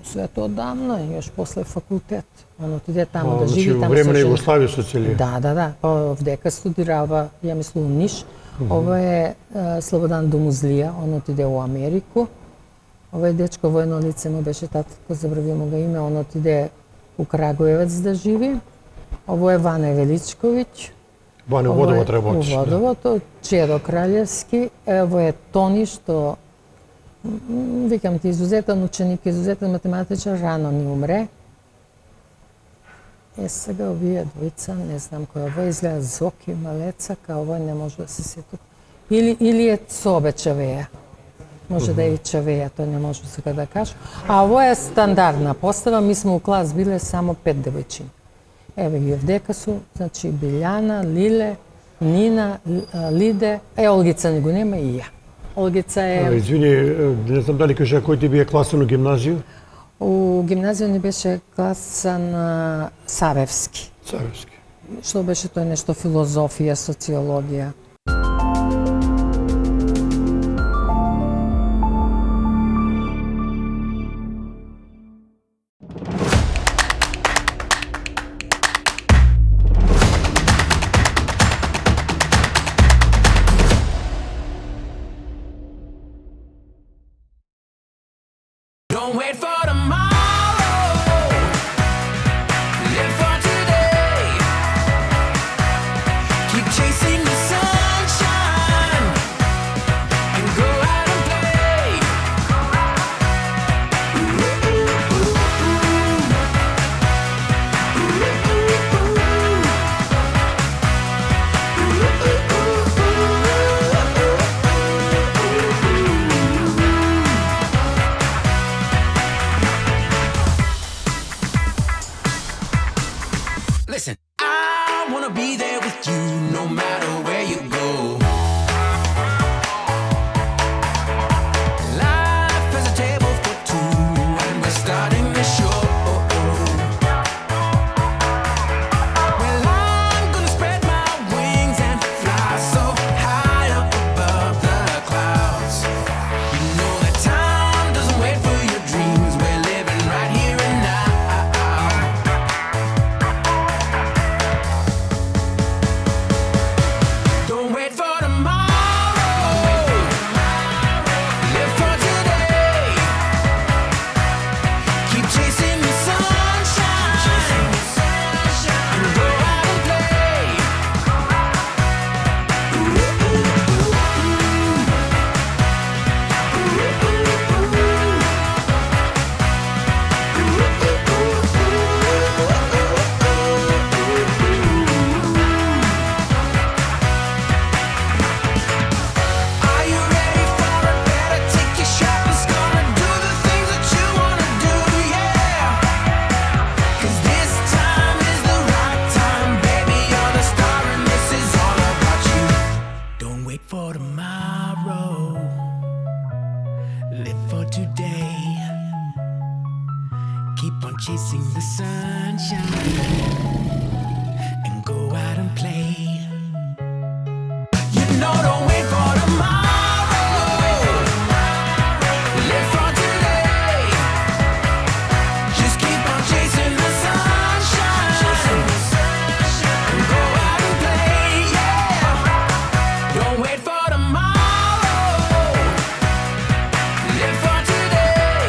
Свето одамна, још после факултет. Он отиде таму да Значи, живи, во таму време на се жени. Југославија се оселија? Да. Па овдека студирава, ја мислам, у Ниш. Ова е Слободан Домузлија, он отиде у Америку. Ова е дечко војно лице, му беше татко, забравимо го име, он отиде у Крагуевец да живи. Ово е Ване Величковиќ. Ване Водовод работиш. У Водовото, Чедо Краљевски. Ево е Тони, што викам ти изузетен ученик, изузетен математичар, рано ни умре. Сега овие двојца, не знам кој ово изгледа Зоки Малецака, ово не може да се сетам. Или е Цобе Чавеја. Може да е и Чавеја, тој не може сега да кажа. А ово е стандардна постава, ми сме у клас биле само 5 девојчини. Еве ги овдека су, значи Билјана, Лиле, Нина, Лиде, Олгица ни го нема и ја. Олгица е... Извини, не знам дали кажа кој ти бие класен у гимназија? У гимназија ни беше класан Савевски. Савевски. Што беше тој нешто филозофија, социологија. Don't wait for tomorrow. Live for today. Keep chasing the sunshine and go out and play. Listen, I wanna be there with you no matter where you go. Life is a table for two, and we're starting the show. Well, I'm gonna spread my wings and fly so high up above the clouds. You know that time doesn't wait for your dreams. We're living right here and now. Don't wait for tomorrow. Live for today. Keep chasing the sunshine and go out and play. Are you ready for it? Better take your shot. It's gonna do the things that you wanna do, yeah. 'Cause this time is the right time, baby. You're the star and this is all about you. Don't wait for tomorrow. Live for today. Keep on chasing the sunshine and go out and play. You know, don't wait for tomorrow. Live for today. Just keep on chasing the sunshine and go out and play, yeah. Don't wait for tomorrow. Live for today.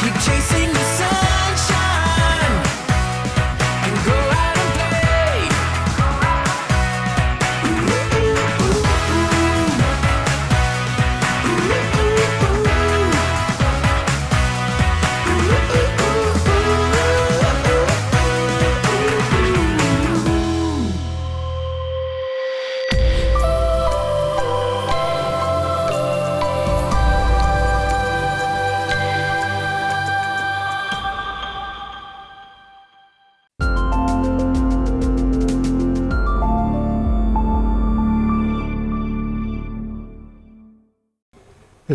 Keep chasing the sunshine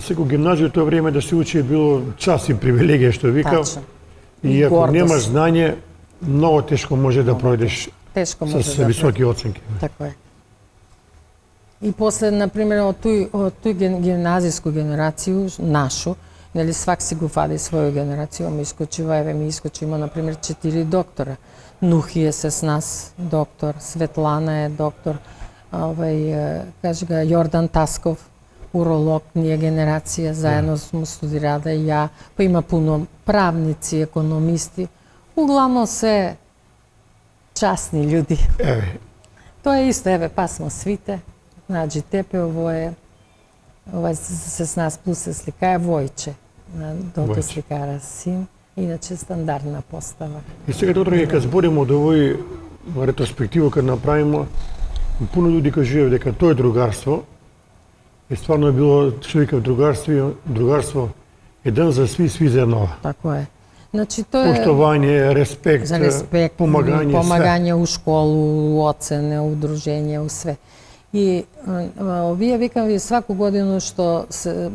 Сега гимназија тоа време да се учи е било час и привилегија што викав. Тачно. И ако гордост. немаш знање, многу тешко може да пројдеш Тешко може с да високи оценки. Така е. И после, например, од тој гимназиску генерацију, нашу, нели свак си го фади своја генерација, ми искочува, еве ми искочи, има, например, 4 доктора. Нухи е с нас доктор, Светлана е доктор, кажи га, Јордан Тасков, уролог, ние генерација, заедно сме студирала и ја, па има пуно правници, економисти, углавно се частни људи. Еве, Тоа е исто, еве, па смо свите, наđi тепе, ова се с нас плюс се сликае Војче, на дото Војче. сликара син, иначе стандардна постава. и сега доктор, кога збориме од овој ретроспектива, кога направиме, пуно луѓе кажуваат дека тоа е другарство, и стварно е било, што викав, другарство, еден за сви за еднова. Тако е. Значи, тоа е Поштовање, респект, за респект, помагање, помагање у школу, у оцене, у дружење, у све. И овие викам ви сваку годину што се,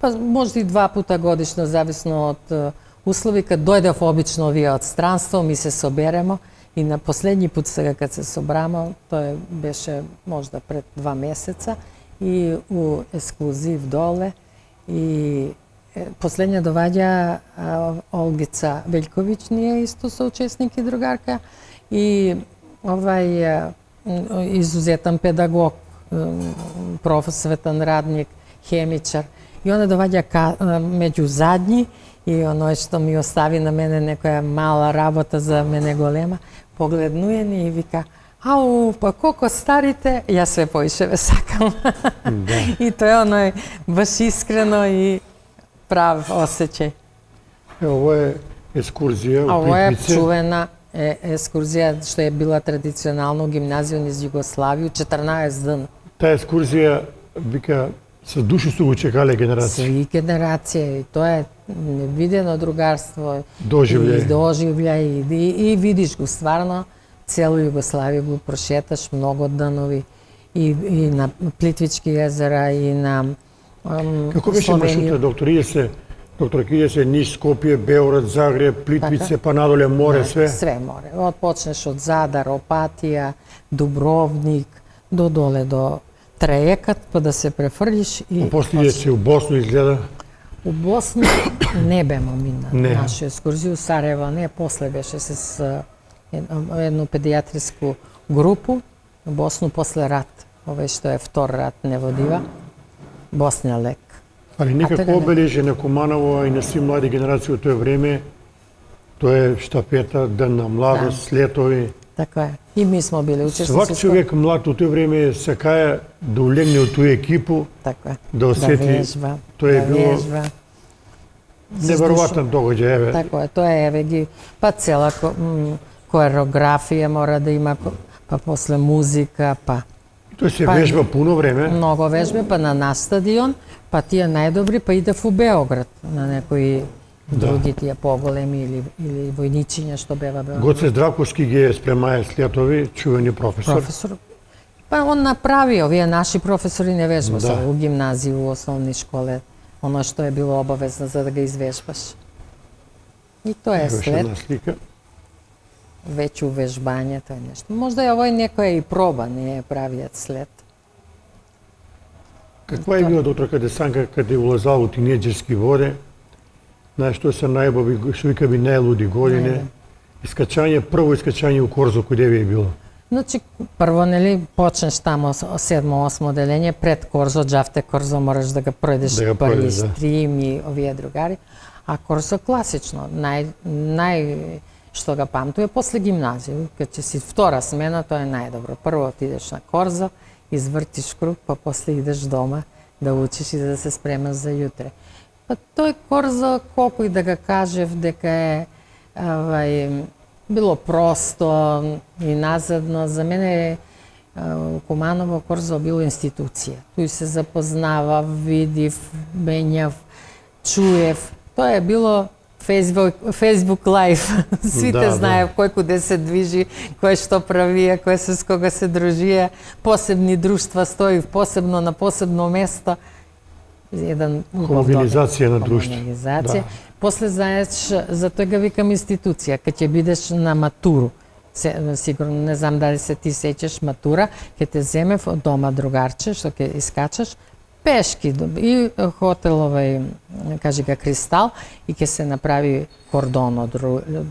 па може и 2 пута годишно, зависно од услови, кад дојдев обично овие од странство, ми се соберемо и на последни пат сега кад се собрамо, тоа беше можда пред 2 месеца и у ексклузив доле и последња доваѓа Олгица Велјковиќ, ние исто соучесник и другарка и изузетен педагог, просветен радник, хемичар. И она доваѓа меѓу задни и оно што ми остави на мене некоја мала работа, за мене голема, погледнуе ни и вика: "Ау, па колку старите, јас све поише ве сакам." И тоа е оној баш искрено и прав осеќај. Ово е екскурзија А у ова е Плитвице. чувена екскурзија што е била традиционално гимназија низ Југославија, 14 дена. Таа екскурзија, вика, со души су го чекале генерации. Сви генерација и тоа е невидено другарство. Доживљај. И доживљај и видиш го стварно, цело Југославија го прошеташ многу данови и на Плитвички езера и на Како беше маршрутот, доктор? Кије се Ниш, Скопје, Београд, Загреб, Плитвице, па надоле море, све? Све море. Почнеш од Задар, Опатија, Дубровник, до доле до Траекат, па да се префрлиш и После се у Босну изгледа. у Босна не бемо мина Не. наша екскурзија, у Сараево не, после беше с едно педиатриску групу, у Босну после рат, овој што е втор рат не водива, Босна лек. Али тега некако не. обележи на Куманово и на сви млади генерации од тоа време, тоа е штапета, ден на младост, летови. Така е. И ми смо били учесници. Свак човек млад од тоа време сакаја да улегне од тој екипу, Така е. да осети, Да вежба. тоа е да било вежба. неверојатен догаѓај, еве. Така е, тоа е, еве ги, па цела коreografија мора да има, па после музика, па Тој се Па, вежба пуно време. многу вежбе, па на наш стадион, па тие најдобри, па идев у Београд, на некои други тие поголеми или војничиња што бева Београд. Гоце Здравковски ги спремае слетови, чувени професор. Професор. Па он направи, овие наши професори не вежба Да. у гимназија, у основни школе, оно што е било обавезно за да ga извежбаш. И тоа е Еве уште след. една слика. Веќе увежбање, тоа е нешто. Можда и овој некоја и проба, не е правиот след. Каква е била доктор каде Санка, каде улазала у тинеџерски воде? Знаеш, што се најбави, што вика би најлуди године. Искачање, прво искачање у Корзо, каде ви е било? Значи, прво, нели, почнеш тамо 7-8 делење, пред Корзо, Джавте Корзо, мораш да го пројдеш Да го први пројдеш, да. стрим и овие другари. А Корзо класично, нај што ga памтуе после гимназија, кога ќе си втора смена, тоа е најдобро. Прво отидеш на Корзо, извртиш круг, па после идеш дома да учиш и да се спремаш за јутре. Па тој Корзо, колку и да ga кажев дека е било просто и назадно, за мене Куманово Корзо било институција. Тој се запознава, видив, бењав, чуев. Тоа е било Facebook Live. Сите Да, знаев кој куде се движи, кој што правија, кој с кога се дружија, посебни друштва стои посебно на посебно место. еден Хомогенизација на друштво. Хомогенизација. Да. После знаеш, за тој викам институција, кога ќе бидеш на матуру, сигурно не знам дали се ти сеќаш матура, ќе те земе од дома другарче, што ќе искачаш, пешки и хотелова, кажи га Кристал, и ќе се направи кордон од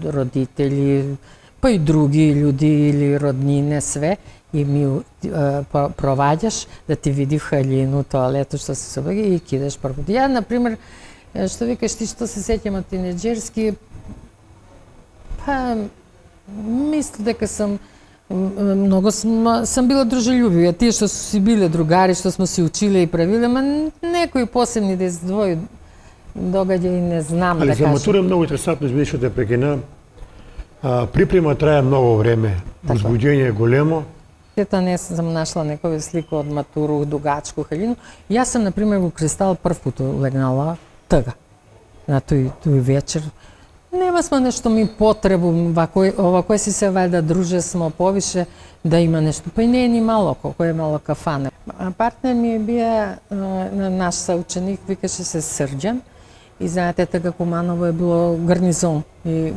родители, па и други луѓе или роднине, све, и ми проваѓаш да ти види халину, тоалето, што се собега и кидаш прво. Ја, например, што викаш ти, што се сеќам од тинеџерски, па, мислам дека сум многу сум била дружелюбива. Тие што си биле другари, што сме си училе и правиле, ма некои посебни да издвои догаѓаи не знам Али да за кажам. матура е многу интересантно, извини што те прекина. Припрема трае многу време, возбуѓење е големо. Тета не сум нашла некоја слика од матуру, дугачку, халину. Јас сум, например, во Кристал прв пат легнала тага. На тој вечер. Нема сме нешто ми потребу, овако си се вајда друже смо повише да има нешто. Па и не е ни мало, колко е мало кафане. Партнер ми бија наш соученик, викаше се Срđan. И знаете, така Куманово е било гарнизон, и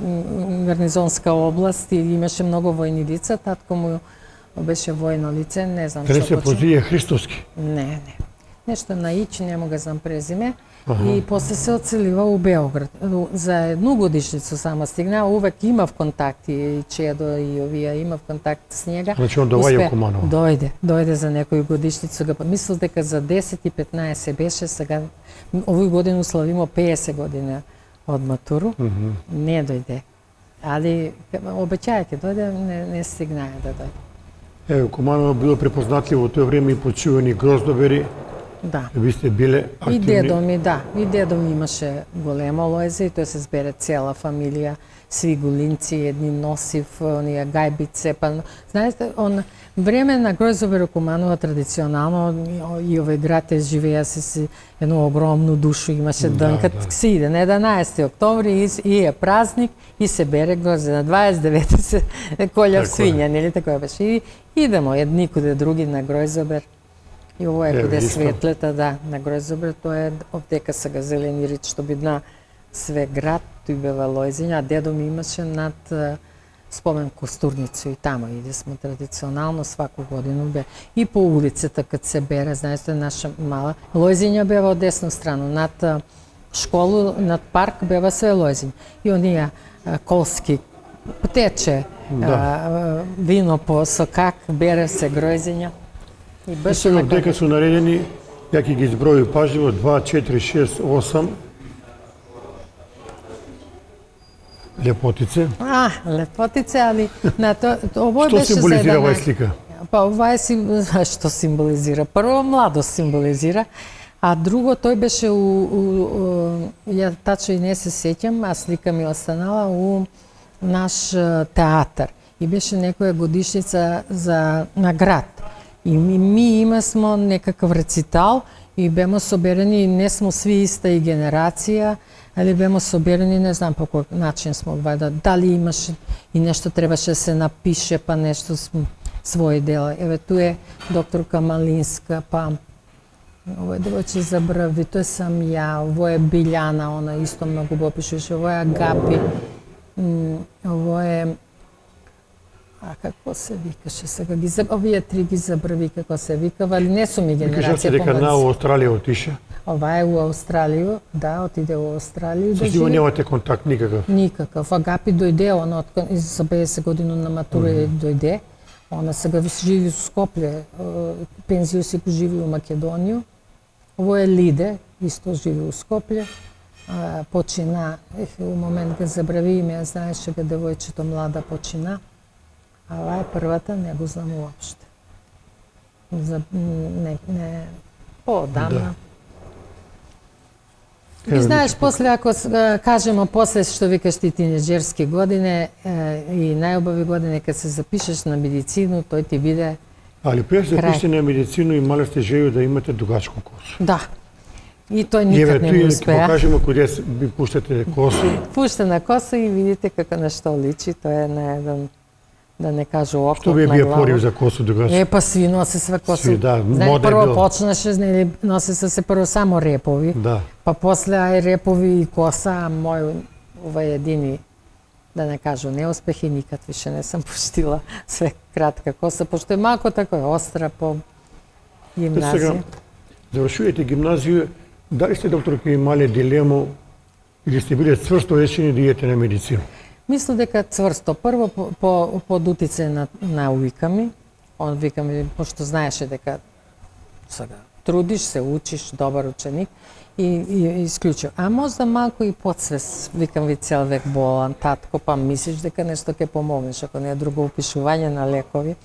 гарнизонска област и имаше многу војни лица, татко му беше војно лице, не знам Дали што се почна. позиве Христоски? Не. Нешто на Ич, не му го знам презиме. И после се оцелива у Београд. За едну годишницу само стигна, увек имав контакти, и Чедо и овие, имав контакт с njega. Значи он доаѓа у Куманово. Дојде за некој годишницу. Мислам дека за 10 и 15 беше, сега овој годину славимо 50 година од матуру. Не дојде. Али обеќаја ќе дојде, не стигнае да дојде. Куманово било препознатливо во тоа време и почувани гроздобери. Да. Ви сте биле И активни. дедо ми, да. И дедо ми имаше големо лоезе и тој се збере цела фамилија, сви гулинци, едни носив, оние гајбице, па знаете, време на Гројзобер Куманово традиционално и овој град е живеа си едно огромно душу, имаше дънкат, се иде на 11 октомври и е празник и се бере грозде. На 29 се колја свиња, нели така беше. И идемо едни куде други на Гројзобер. И ово е куде светлета, да, на Гројзобер, тоа е овдека сега зелени рид, што бидна све град, тој бева лојзиња, а дедо ми имаше над спомен костурницу и тамо иде сме традиционално сваку годину бе. И по улицата кад се бере, знаете, наша мала лојзиња бева од десна страна, над школу, над парк бева све лојзиња. И онија колски тече, вино по сокак, бере се гројзиња. И беше сега дека су наредени, ја ќе ги изброју пажливо, 2, 4, 6, 8 лепотице. Лепотице, али на овој Што беше за символизира една... оваа слика? Па ова е што символизира? Прво младост символизира, а друго тој беше ја тачно и не се сеќам, а слика ми останала у наш театар. И беше некоја годишница на град. И ми има смо некакав рецитал и бемо соберени, не смо сви иста и генерација, али бемо соберени, не знам по кој начин смо вајда, дали имаше и нешто требаше да се напише, па нешто своји дела. Еве ту е докторка Малинска, па овој девојче забрави, тој сам ја, ово е Билјана, она исто многу го пишеше, ово е Агапи, ово е како се викаше сега, овие три ги забрави како се викава, али не су ми генерација дека на Австралија отише? Ова е у Австралија, да, отиде у Австралија. Со сигурно немате контакт никаков? Никаков. Агапи дојде, она за 50 година на матура дојде. Она сега живи у Скопле, пензију си живи у Македонија. Ово е Лиде, исто живи у Скопле. Почина, у момент га забрави име, знаеше га девојчето млада почина. А ова е првата, не го знам уопште. Не, по-одамна. И знаеш, после, ако кажемо после што викаш ти тинеџерски години и најубави години, кога се запишеш на медицину, тој ти биде Али пред се запишете на медицину и мале сте желју да имате дугачко косо. Да. И тој никак не ми успеа. Еве, покажемо куде ви пуштате косо. Пуште на косо и видите како на што личи, тоа е на еден да не кажу оклоп Што би на бие глава. порив за косу тогаш? Па сви носе све косу. Сви, да, Знаеш, мода е прво била. почнаше, нели, носе се прво само репови, Да. па после ај репови и коса, а мој ова е едини, да не кажу неуспех и никад више не сам пуштила све кратка коса, пошто е малко тако е остра по Сега, гимназија. завршувате гимназија, дали сте докторки имале дилему или сте биле цврсто решени да идете на медицина? Мислам дека цврсто. Прво под утицај на уика ми. Он вика ми, пошто знаеше дека сега трудиш се, учиш, добар ученик и исклучив. А можда малку и подсвес, викам ви цел век болан, татко, па мислиш дека нешто ќе помогнеш, ако не е друго опишување на лекови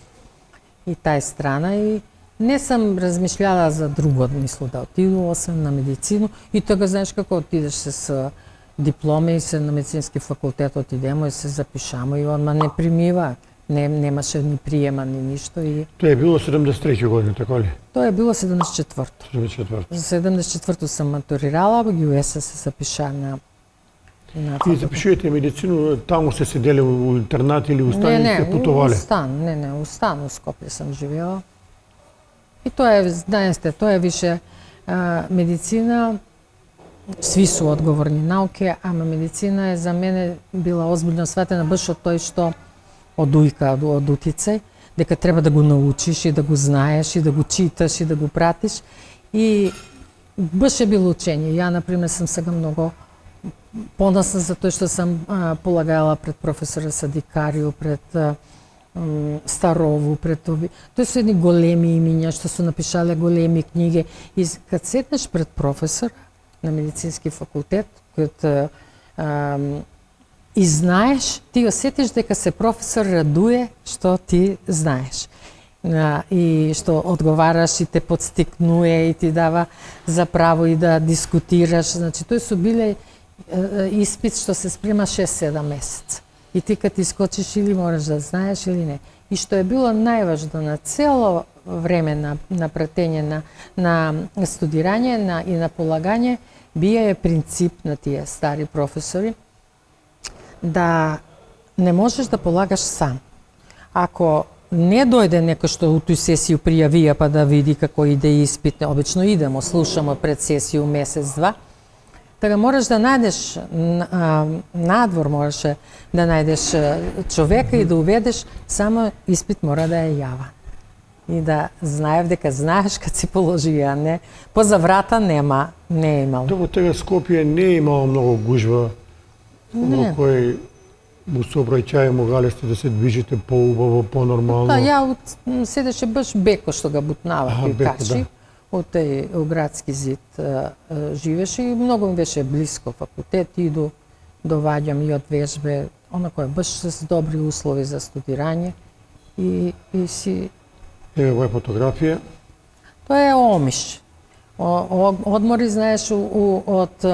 и тај страна и не сам размишљала за друго, мисло да отиду, освен на медицину и тога знаеш како отидеш с дипломе и се на медицински факултет отидемо и се запишамо и одма не примива. Немаше ни приема, ни ништо и Тоа е било 73 година, така ли? тоа е било 74-то. 74. За 74-то сам матурирала, во ЮЕС се запиша на И факултет. запишувате медицину, таму се седеле у интернат или устани сте путувале? у стан, у Скопје сам живеела. И тоа е, знаете, тоа е више медицина, сви су одговорни науки, ама медицина е за мене била озбилно сватена баш од тој што од ујка, од утицај, дека треба да го научиш и да го знаеш и да го читаш и да го пратиш. И баш е било учење. Ја, например, сам сега многу поносна за тоа што сам полагала пред професора Садикарио, пред Старову, пред ови. Тоа се едни големи имиња што се напишале големи книги. И кад седнеш пред професор на медицински факултет, кој и знаеш, ти осетиш дека се професор радуе што ти знаеш. И што одговараш и те подстикнуе и ти дава за право и да дискутираш. Значи, тој су биле испит што се спрема 6-7 месеца. И ти кад искочиш или мораш да знаеш или не. И што е било најважно на цело време на пратење на студирање и на полагање, бие принцип на тие стари професори, да не можеш да полагаш сам. Ако не дојде некој што у тој сесију пријавија па да види како иде испит, обично идемо, слушамо пред сесију месец-два, така можеш да најдеш надвор, можеш да најдеш човека и да уведеш, само испит мора да е јавен. И да знаев дека знаеш кад си положи, а не поза врата не е имало. Добро, тега Скопје не е имало многу гужва во кој во сообраќај могале сте да се движите поубаво, понормално. Да, ја седеше баш Беко што ga бутнава Аха, кој Беко, качи. Од тој у градски зид живеше и многу ми беше блиско факултет, иду, доваѓам и од вежбе, онако е баш с добри услови за студирање и си... Еве ова е фотографија. Тоа е Омиш. Одмори, знаеш, од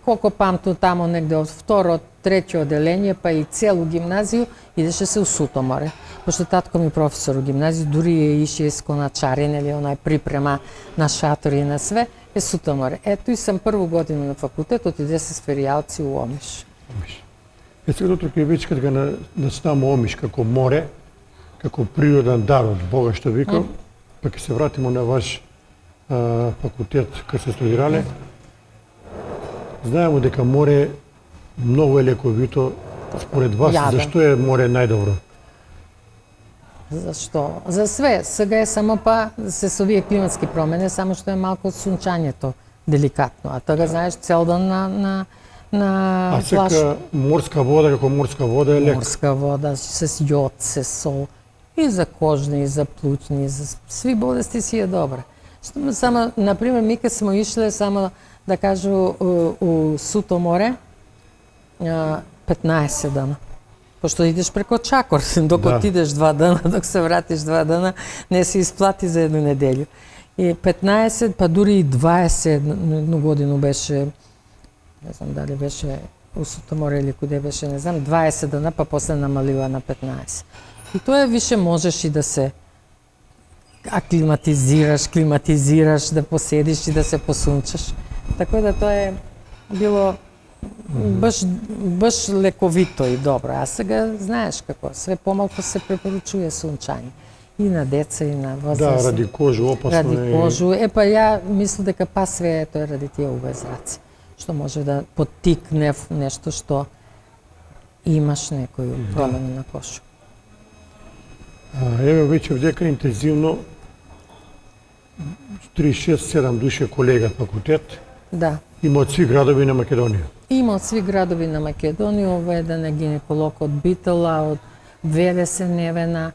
колко памту тамо негде од второ, треće оделение, па и целу гимназiju, идеше се у Сутоморе. Пошто татко ми професор у гимназiju, дури е ише сконачарин или онај припрема на шатори и на све, е Сутоморе. Ето и сам прву годину на факултет, отиде се с феријалци у Омиш. Сега доктор Кривич, кад ga наставам Омиш како море, како природен дар од Бога, што викам, па ќе се вратимо на ваш факултет кај се студирале. Знаеме дека море многу е лековито. Според вас, зашто е море најдобро? Зашто? За све. Сега е само па се со овие климатски промени, само што е малку сунчањето деликатно. А тога знаеш цел ден на А плаж. сека морска вода, како морска вода е лек. Морска вода с јод, се сол. И за кожни, и за плуќни, и за сви болести си е добра. Само, например, ми кога смо ишле само да кажу у Суто море 15 дана. Пошто идеш преко Чакор, док отидеш 2 дана, док се вратиш 2 дана, не се исплати за една неделја. И 15, па дури и 21 годину беше, не знам дали беше у Суто море или куде беше, не знам, 20 дана, па после намалила на 15. И тоа више можеш и да се климатизираш, да поседиш и да се посунчаш. Така да тоа е било баш лековито и добро. А сега знаеш како, све помалку се препорачува сунчање. И на деца, и на Да, возрастни. ради кожу, опасно Ради е. кожу. Па ја мислам дека па све е тоа ради тие увезраци. Што може да поттикне нешто што имаш некој промена на кожа. Еве веќе вдека интензивно 36-7 души колега факултет Да. има од сви градови на Македонија. Има од сви градови на Македонија, ова еден е гинеколог од Битола, од Велесе Невена,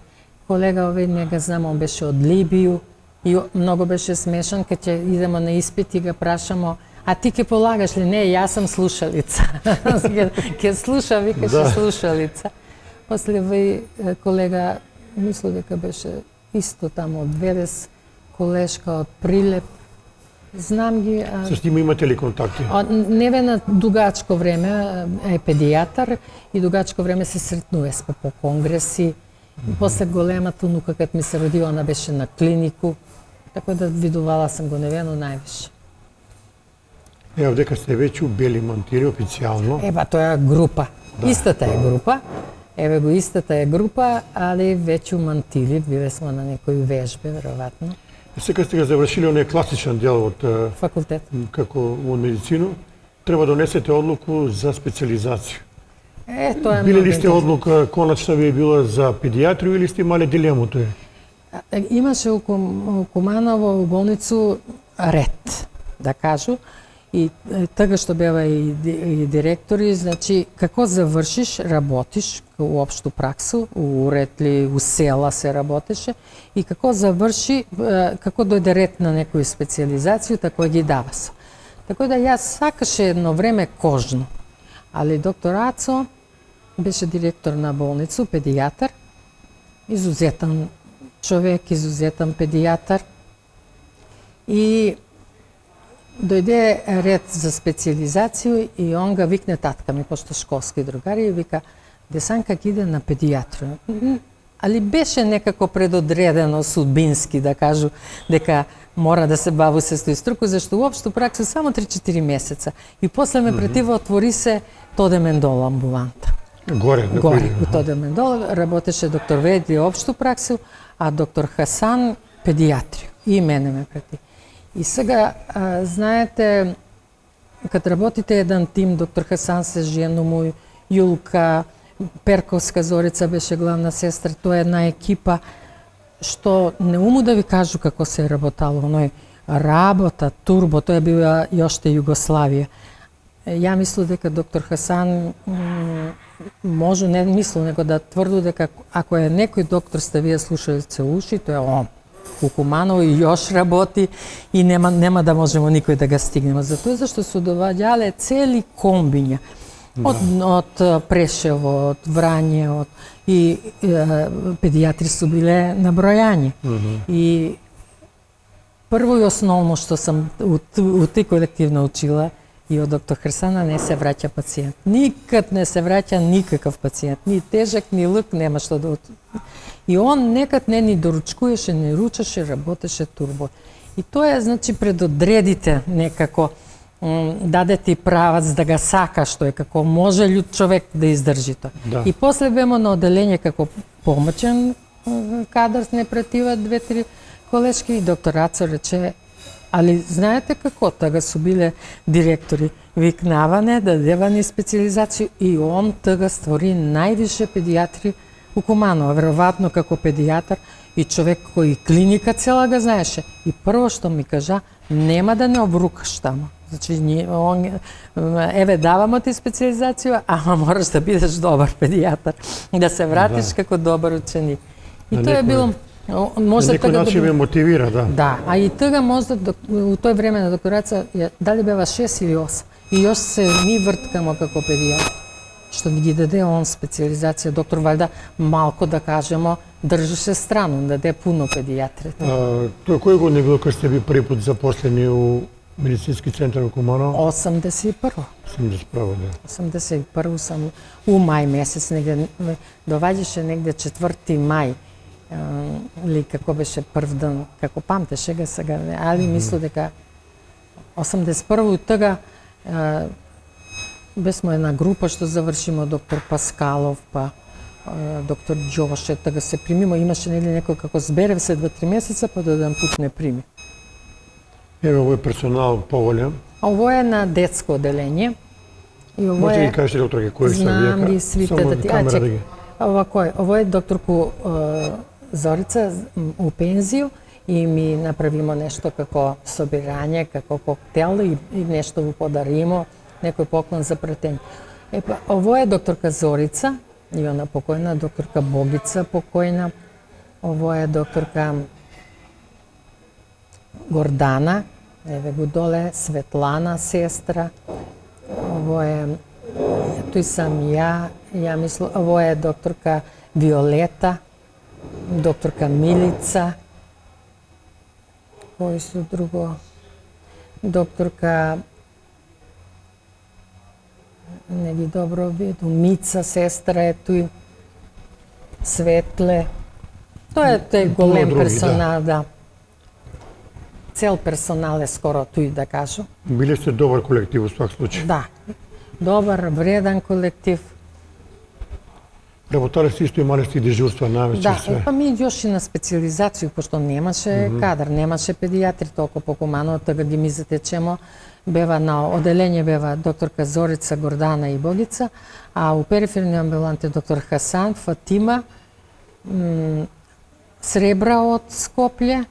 колега овој не ga знам, он беше од Либију и многу беше смешан кога ќе идемо на испит и ga прашамо: а ти ќе полагаш ли? Не, јас сум слушалица. Ќе слуша, викаше Да. слушалица. После овој колега, мислам дека беше исто таму од Велес, колешка од Прилеп. Знам ги, С ним имате ли контакти? Невена дугачко време е педијатар и дугачко време се сретнува по конгреси. После големата унука кад ми се роди, она беше на клинику, така да видувала сам го Невено највише. Ева вдека сте веќе у бели мантири официјално. Еба, тоа е група. Истата е група. Еве го истата е група, али веќе у мантили, биле сме на некои вежби, веројатно. Сега сте го завршили оној класичен дел од Факултет. како во медицино, треба да донесете одлуку за специализација. Тоа е Биле многу ли сте интересно. одлука коначна ви е била за педијатрија или сте имале дилему тоа? Имаше у Куманово у болницу ред, да кажу, и тага што бева и директори, значи како завршиш, работиш у општу праксу, у уред ли, у села се работеше, и како заврши, како дојде ред на некоја специализација, тако ги дава се. Така да јас сакаше едно време кожно, али доктор Ацо беше директор на болницу, педијатар, изузетен човек, изузетен педијатар, и дојде ред за специализација и он га викне татка ми, пошто школски другари, и вика: Десанка ќе иде на педијатрија. Али беше некако предодредено судбински, да кажу, дека мора да се бави се тој струку, зашто уопшто пракса само 3-4 месеца. И после ме претива отвори се Тоде Мендол амбуланта. Горе, на Горе, кој? у Тоде Мендол работеше доктор Веди општу праксу, а доктор Хасан педијатрија. И мене ме прети. И сега, знаете, кад работите еден тим, доктор Хасан се жена му, Јулка, Перковска Зорица беше главна сестра, тоа е една екипа што не уму да ви кажу како се е работало, оној работа, турбо, тоа е била и оште Југославија. Ја мислам дека доктор Хасан може, не мислам, него да тврду дека ако е некој доктор сте вие слушали се уши, тоа е он. У Куманово и још работи и нема да можеме никој да ga стигнеме. Затоа зашто се доваѓале цели комбиња. Од Прешево, од Врање, и педијатри су биле на бројање. И прво и основно што сам у тој колектив научила и од доктор Хрсана, не се враќа пациент. Никад не се враќа никаков пациент. Ни тежак, ни лук, нема што да... И он некад не ни доручкуеше, ни ручаше, работеше турбо. И тоа е, значи, предодредите некако, даде ти правац да ga сака, што е како може човек да издржи тоа. Да. И после бемо на оделење како помочен кадар не претива 2-3 колешки и доктор Ацо рече: али знаете како, тага су биле директори, викнаване, дадевани специализација и он тага створи највише педијатри у Куманово, веројатно како педијатар и човек кој клиника цела ga знаеше. И прво што ми кажа, нема да не обрукаш тамо. Значи, еве давамо ти специализација, ама мораш да бидеш добар педијатар, да се вратиш како добар ученик. И На тоа е некој- било На може некој начин ме мотивира, да. Да, а и тога може у тој време на доктораца дали бева 6 или 8. И још се ми врткамо како педијатар. Што ни ги даде он специализација, доктор валјда малку да кажемо држеше страну, даде пуно педијатри. Тоа кој година било кога сте ви први пат запослени у медицински центар во Куманово? 81. 81, да. 81 сам у мај месец, негде доваѓаше негде 4 мај. Или како беше прв ден, како памтеше ga сега, али мислам дека 81 тога бесмо една група што завршимо доктор Паскалов, па доктор Ѓоше, така се примимо, имаше нели некој како зберев се 2-3 месеца, па до еден пат не прими. Еве овој персонал поволен. А ово е на детско оделение. И ово Може е... да кажете докторке кои се Знам вие? ги свите Само да ти... камера да ги. Ова кој? Ово е докторку Зорица у пензiju и ми направимо нешто како собирање, како коктел и нешто во подаримо, некој поклон за пратење. Епа, ово е докторка Зорица, и она покојна, докторка Богица покојна, ово е докторка Гордана, еве го доле, Светлана, сестра, ово е, тој сам ја мислам, ово е докторка Виолета, докторка Милица, кој су друго, докторка, не ги добро виду, Мица, сестра е тој, Светле, тоа е тој голем други, персонал, да. Цел персонал е скоро тој, да кажу. Биле сте добар колектив во свак случај. Да, добар, вреден колектив. Работале сте исто, имале сте и дежурства навечер Да, све. па ми још и на специализацiju, пошто немаше кадар, немаше педијатри толку покумано, така ги ми затечемо. Бева на оделение бева докторка Зорица, Гордана и Богица, а у периферни амбуланти доктор Хасан, Фатима, Сребра од Скопје,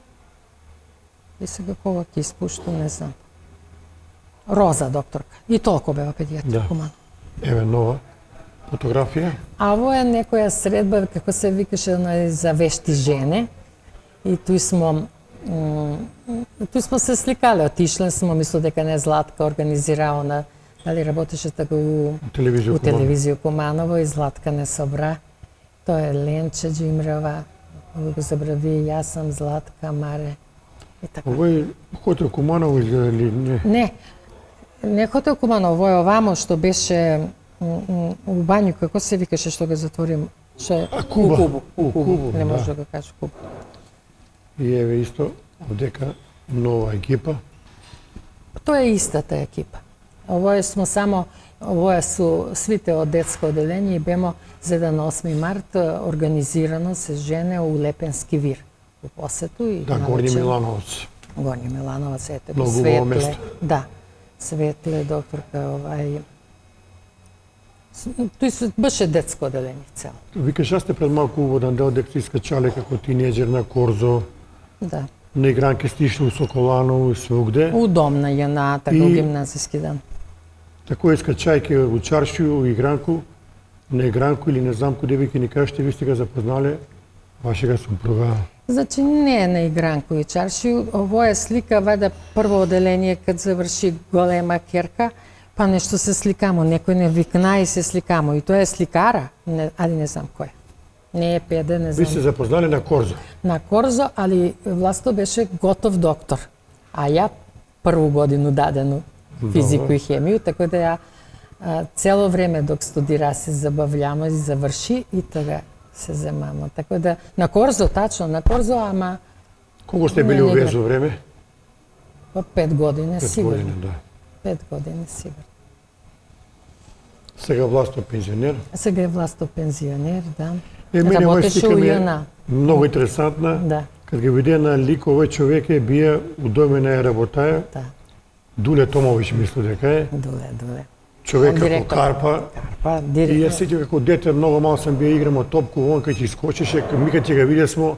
и сега кога ќе испуштам, не знам. Роза докторка. И толку бева педијатри Да. покумано. Еве нова фотографија. А ово е некоја средба, како се викаше, за вешти жене. И туј смо се сликале, отишле смо, мисло дека не Златка организира она, дали работеше така у Телевизија телевизија Куманово и Златка не собра. Тоа е Ленче Џимрова, ово го забрави, јас сам Златка, Маре. И така. Овој хотел Куманово или не? Не хотел Куманово, ово е овамо што беше у бању, како се викаше што го затворим? Куба. У Кубу, не да. може да го кажа Куба. И еве исто овдека нова екипа. Тоа е истата екипа. Овој смо само, овој су свите од детско оделение и бемо за 8 март организирано се жене у Лепенски вир. У посету и Да, Горњи Милановец. Горњи Милановец, ете го Многу убаво Светле. место. Да. Светле, докторка, тој беше детско оделение цело. Викаш, аз сте пред малку уводен дел дека сте искачале како тинеџер на Корзо, Да. на игранки сте ишли у Соколаново и свогде. У дом на Јана, така у И- гимназиски дан. Тако искачајќи у Чаршију, у игранку, на игранку или не знам куде веќе ни кажете, ви сте го запознале вашега супруга. Значи не е на игранку и чарши, ово е слика, вајда прво оделение кад заврши голема керка, па нешто се сликамо, некој не викна и се сликамо. И тоа е сликара, али не знам кој. Не е педе, не Ви знам. сте запознале на Корзо. На Корзо, али Власто беше готов доктор. А ја прву годину дадено физику и хемију, така да ја цело време док студира се забављамо и заврши и тога се земамо. Така да на Корзо, тачно на Корзо, ама Колку сте Не, били не у игра. везо време? по 5 години 5 сигурно. години, да. 5 години сигурно. Сега Власто пензионер. Сега е Власто пензионер, да. Мене оваа Работеше слика у ми е Јана. многу интересантна. Да, Кад ги виде на лик овој човек е бија у доме на работаја, да. Дуле Томович мислам дека е. Дуле. Човек Он како директор. Карпа. Карпа, И јас директор. сеќам како дете многу мал сам бија играмо топку, он кај ќе искочеше, ми кај ќе го виде смо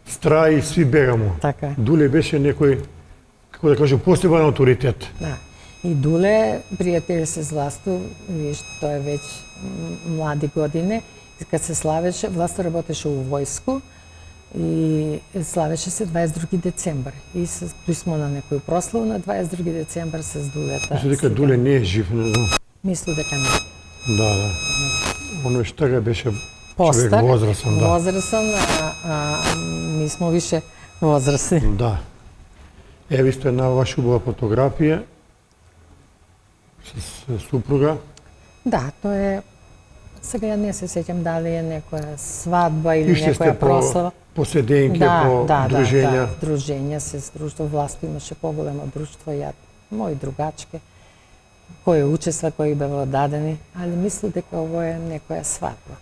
стра и сви бегамо. Така е. Дуле беше некој, како да кажем, посебен авторитет. Да. И Дуле, пријател се с Власто, виж, тој е веќе млади години, кад се славеше, Власто работеше у војску и славеше се 22 децембар. И тој смо на некој прослав на 22 децембар с Дулета. Мислам дека Дуле не е жив, не знам. Мислам дека не. Да. Оно што така беше човек Постар, возрастен, да. возрастен, а ми смо више возрастни. Да. Еве исто една ваша убава фотографија с супруга. Да, тоа е, сега ја не се сеќам дали е некоја свадба или Иште сте некоја по прослава. поседенки, по дружења. Да, дружења се друштво, Власто имаше поголемо друштво, ја, мои другачки. кои учества кои беа дадени, али мислам дека ово е некоја свадба.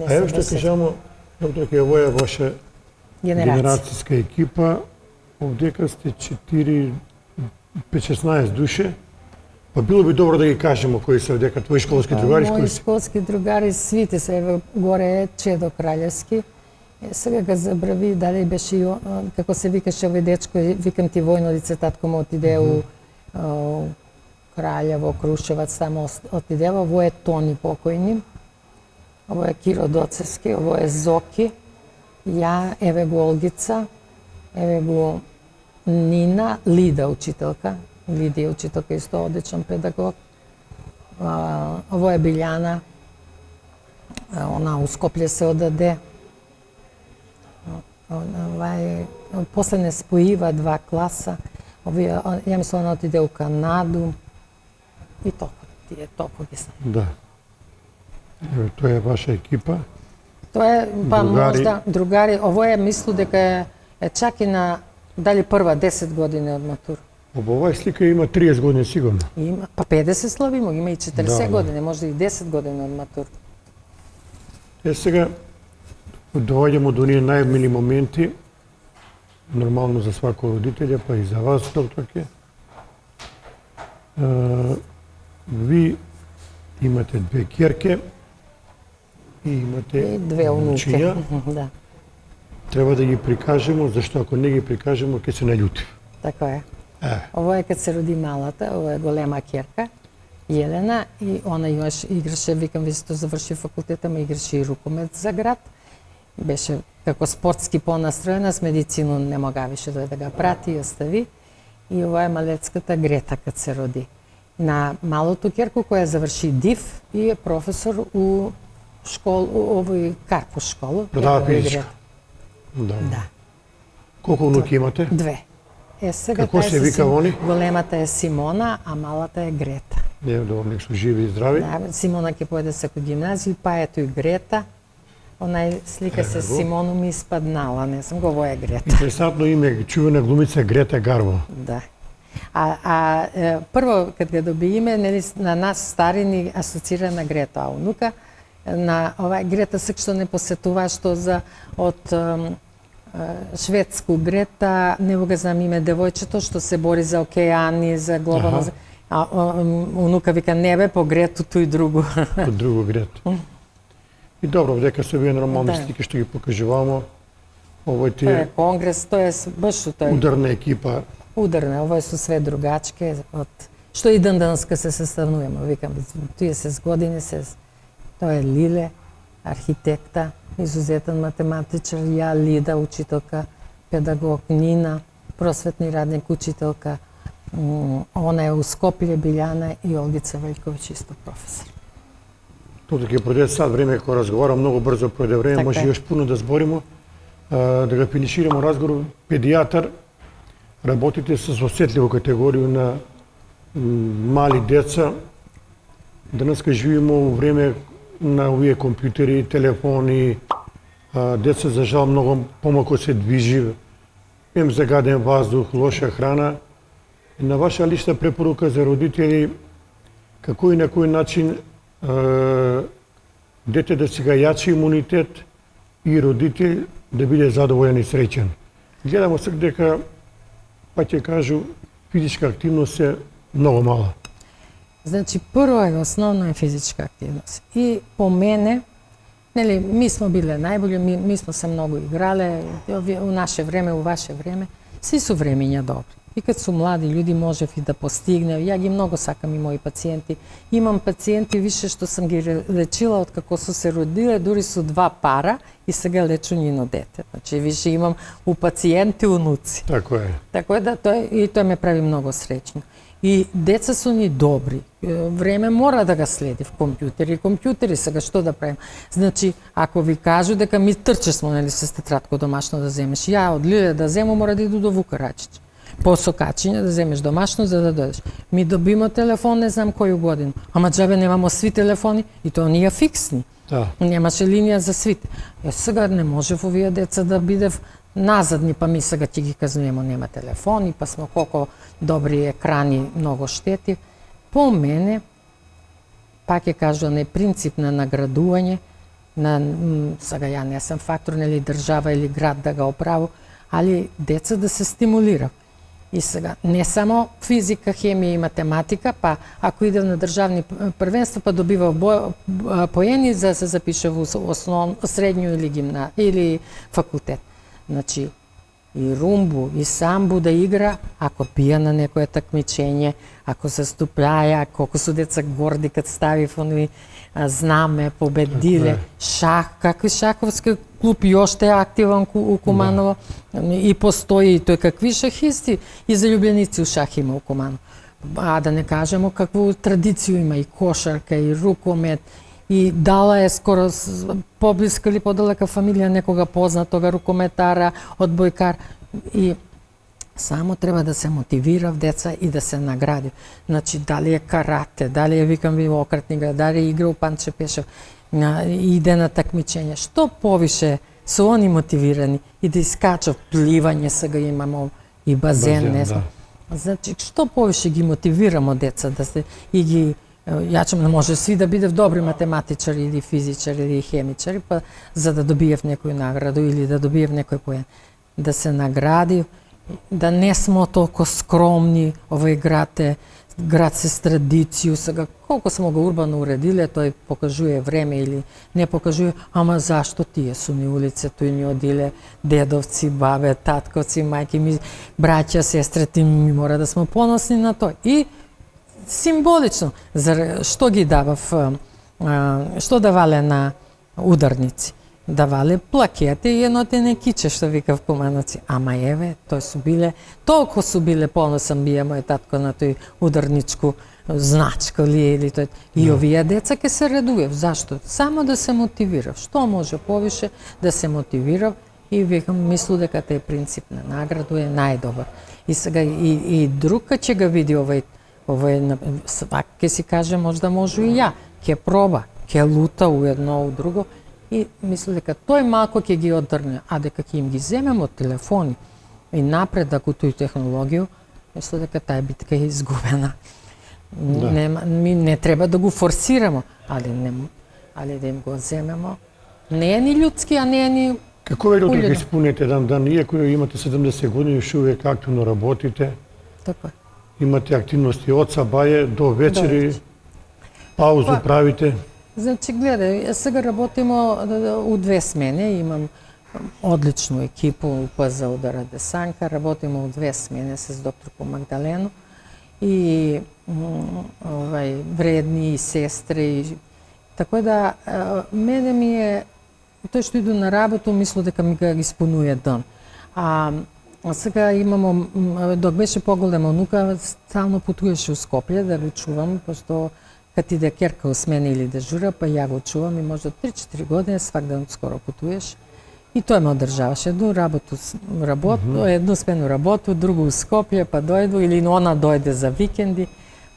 А ево што кажамо, доктор, ке ово е ваша генерацијска екипа, овдека сте 5-16 душе, па било би добро да ги кажемо кои се овдека твои школски другари. Мои школски другари, свите се, ево горе е Чедо Краљевски Сега ga забрави, дали беше, како се викаше овој дечко, викам ти војно лице, татко му отиде у Краљево, Крушевац, тамо отиде, ово е Тони покојни, ово е Киро Доцевски, ово е Зоки, ја, еве го Олгица, еве го Нина, Лида учителка, Лидија учителка, исто одличен педагог, ово е Билјана, она у Скопје се одаде, после не споива 2 класа, ја мислам да отиде у Канаду и толку ги знам. Да. Еве, тоа е ваша екипа. Тоа е, па Другари. можда, другари, ово е мислу дека е чак и на, дали прва 10 години од матура. Оваа слика има 30 години сигурно. Има, па 50 славимо, има и 40 Да. години, можда и 10 години од матура. Сега доаѓаме до оние најмили моменти, нормално за свако родителја, па и за вас, докторке. Ви имате 2 ќерке и имате И 2 унуки. внучиња. Да, Треба да ги прикажеме, зашто ако не ги прикажеме, ќе се наљутим. така е. Е, Ово е кад се роди малата, ово е голема ќерка, Јелена, и она играше, викам, ви сето заврши факултета, ма играше и рукомет за град. Беше како спортски понастроена, с медицину не могаваше да го прати и остави. И ова е малецката Грета кад се роди. На малото ќерко која заврши ДИВ и е професор у овој Карпус школа. Продава Ја, физичка. Грета. Да. Да. Колку внуки имате? 2. Сега Како таа се вика они? Големата е Симона, а малата е Грета. Не, добро, нек су живи и здрави. Да, Симона ќе појде секој гимназија, па ето и Грета. Онај слика се Ево. Симону ми испаднала, не знам го, ово е Грета. Интересантно име, чувена глумица Грета Гарбо. Да. Прво, кад го доби име, нели, на нас стари ни асоцира на Грета, а унука на ова Грета сек што не посетува, што за од шведску Грета, не го знам име девојчето што се бори за океани, за глобално. Аха. Унука вика не бе по Гретото и друго. Од друго Грета. И добро, дека се вие нормални Да. слики што ги покажуваме, овој ти Тоа е е конгрес, тоа е баш тој ударна екипа. ударна, ова се све другачки од што и денска се составнуваме, викам, тие се с години се. Тоа е Лиле, архитекта, изузетен математичар, ја Лида, учителка, педагог, Нина, просветни радник, учителка, она е у Скопје, Билјана и Олгица Велјковиќ, исто професор. Тоа ќе пројде сад време кога разговарам, многу брзо пројде време, Така може е. још пуно да збориме, да го финишираме разговор. Педијатар, работите со осетлива категорија на мали деца. Денеска живееме во време на овие компјутери, телефони, деца за жал многу помалку се движи, ем загаден воздух, лоша храна. На ваша лична препорука за родители, како и на кој начин дете да си га јачи имунитет и родител да биде задоволен и среќен. Гледаме сек дека, па ќе кажу, физичка активност е многу мала. Значи, прво е основно е физичка активност. И по мене, нели, ми смо биле најбољи, ми смо се многу играле, у наше време, у ваше време, сви су времиња добри. И кад су млади луѓи можев и да постигнев. Ја ги многу сакам и мои пациенти. Имам пациенти више што сам ги лечила од како су се родиле, дури су 2 пара и сега лечу нино дете. Значи више имам у пациенти унуци. Тако е. Така е да тоа ме прави многу среќна. И деца су ни добри. Време мора да ga следи в компјутери сега што да правим. Значи, ако ви кажу дека ми трчесмо, нели, се тетрадко домашно да земеш, ја од Лиле да земам, мора да иду до Вука Рачич. По сокачиња да земеш домашно за да дојдеш. Ми добимо телефон, не знам коju годину. Ама џабе немамо сви телефони и тоа ние фиксни. Да. Немаше линија за свите. Сега не можев овие деца да бидев назадни, па ми сега ќе ги казнуваме, нема телефони, па смо колко добри екрани, многу штети. По мене, пак ќе кажу, не принцип на наградување, сега ја не сам фактор, нели држава или град да го оправу, али деца да се стимулира. И сега, не само физика, хемија и математика, па ако иде на државни првенства, па добива поени за да се запише во средњу или или факултет. Значи, и румбу, и самбу да игра, ако пија на некое такмичење, ако се ступљаја, колку су деца горди кад стави оној знаме, победиле, шах, какви шаховски клуб јоште е активен у Куманово и постои и тој какви шахисти и залюбленици у шах има у Куманово. А да не кажемо какву традицiju има и кошарка, и рукомет, и дала е скоро поблиска или подалека фамилија некога познатога рукометара, одбојкар. И само треба да се мотивира в деца и да се награди. Значи, дали е карате, дали е, викам ви, ократни игра, дали е игра у Панче Пешев, иде на такмичење. Што повише се они мотивирани и да искачат пливање, сега имамо и базен, не знам. Значи, што повише ги мотивирамо деца да се и ги јачам, не може сви да бидев добри математичари или физичари или хемичари, па за да добиев некој награду или да добиев некој поен. Да се награди, да не смо толку скромни, овој град се с традицiju, сега колку смо го урбано уредиле, тој покажува време или не покажува, ама зашто тие су ни улице, тој ни одиле дедовци, бабе, татковци, мајки ми, браќа, сестрите, ми мора да смо поносни на тој. И символично, што ги давав, што давале на ударници? Давале плакети и едноте киче, што викав Кумановци. Ама еве, толку су биле поносен бија мој татко на тој ударничку значка или тој. И овие деца ке се радував. Зашто? Само да се мотивирав. Што може повише да се мотивирав и викам, мислу дека тај принцип на награду е најдобар. И сега и друг ќе го види овој свак ке си каже, може и ја, ке проба, ке лута у едно, у друго, и мисли дека тој малко ќе ги одрне, а дека ќе им ги земемо од телефони и напредак у тој технологија, мисли дека таа битка е изгубена. Ми не треба да го форсирамо, али да им го земемо. Не е ни људски, а не е ни Како е утре ќе исполнете еден дан, иако имате 70 години, уште увек активно работите? Така. Имате активности од сабаје до вечери, паузу правите? Значи, гледај, сега работимо у две смени, имам одличну екипу у ПЗ Удара Десанка, работимо у две смени с докторко Магдалено и вредни и сестри. Така да, мене ми е, тој што иду на работу, мисло дека ми го исполнува ден. А сега имамо, док беше поголема внука, стално путуваше у Скопје да го чувам, пошто кад иде керка с мене или дежура, па ја го чувам и може 3-4 години свак ден скоро путуеш. И тој ме одржаваше. Едно смено работу, друго у Скопје, па дојду, или она дојде за викенди.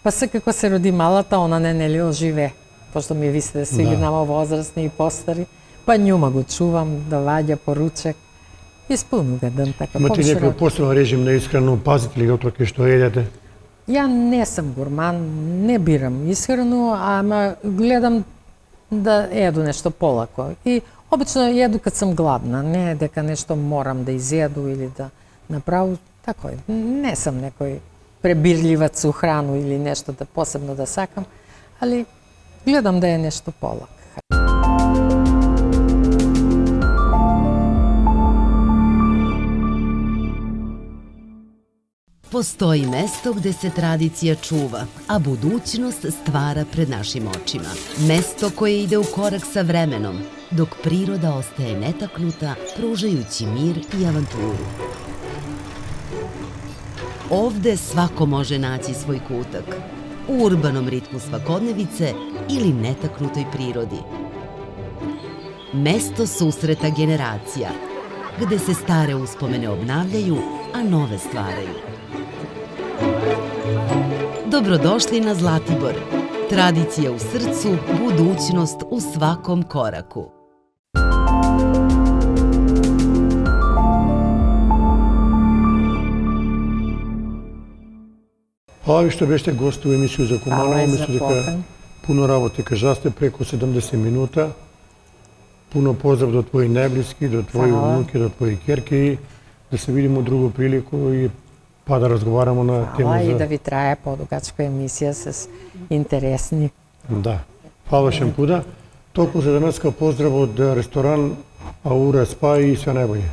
Па секако се роди малата, она не оживе, пошто ми ви сте сви намо возрастни и постари. Па њума го чувам, да ваѓа поручек. Исполнува ден така. Имате некој посебен режим на исхрана, пазите ли утре што едете? Ја не сум гурман, не бирам исхрану, ама гледам да еду нешто полако. И обично еду кад сум гладна, не дека нешто морам да изеду или да направам. Тако е, не сум некој пребирливац у храну или нешто да посебно да сакам, али гледам да е нешто полак. Postoji mesto gde se tradicija čuva, a budućnost stvara pred našim očima. Mesto koje ide u korak sa vremenom, dok priroda ostaje netaknuta, pružajući mir i avanturu. Ovde svako može naći svoj kutak, u urbanom ritmu svakodnevice ili netaknutoj prirodi. Mesto susreta generacija, gde se stare uspomene obnavljaju, a nove stvaraju. Dobrodošli na Zlatibor. Tradicija u srcu, budućnost u svakom koraku. Hvala ви што беше гост у емисију за Куманово. Мислам дека пуно работи кажасте, преку 70 минута. Пуно поздрав до твои најблиски, до твои внуки, до твои керки. Да се видиме у другу прилику и па да разговараме на тема Hvala i da за... vi traje podugačka emisija с интересни. Да. Фала Шемпуда. Толку за денеска поздрав од ресторан Аура Спа и све најбоље.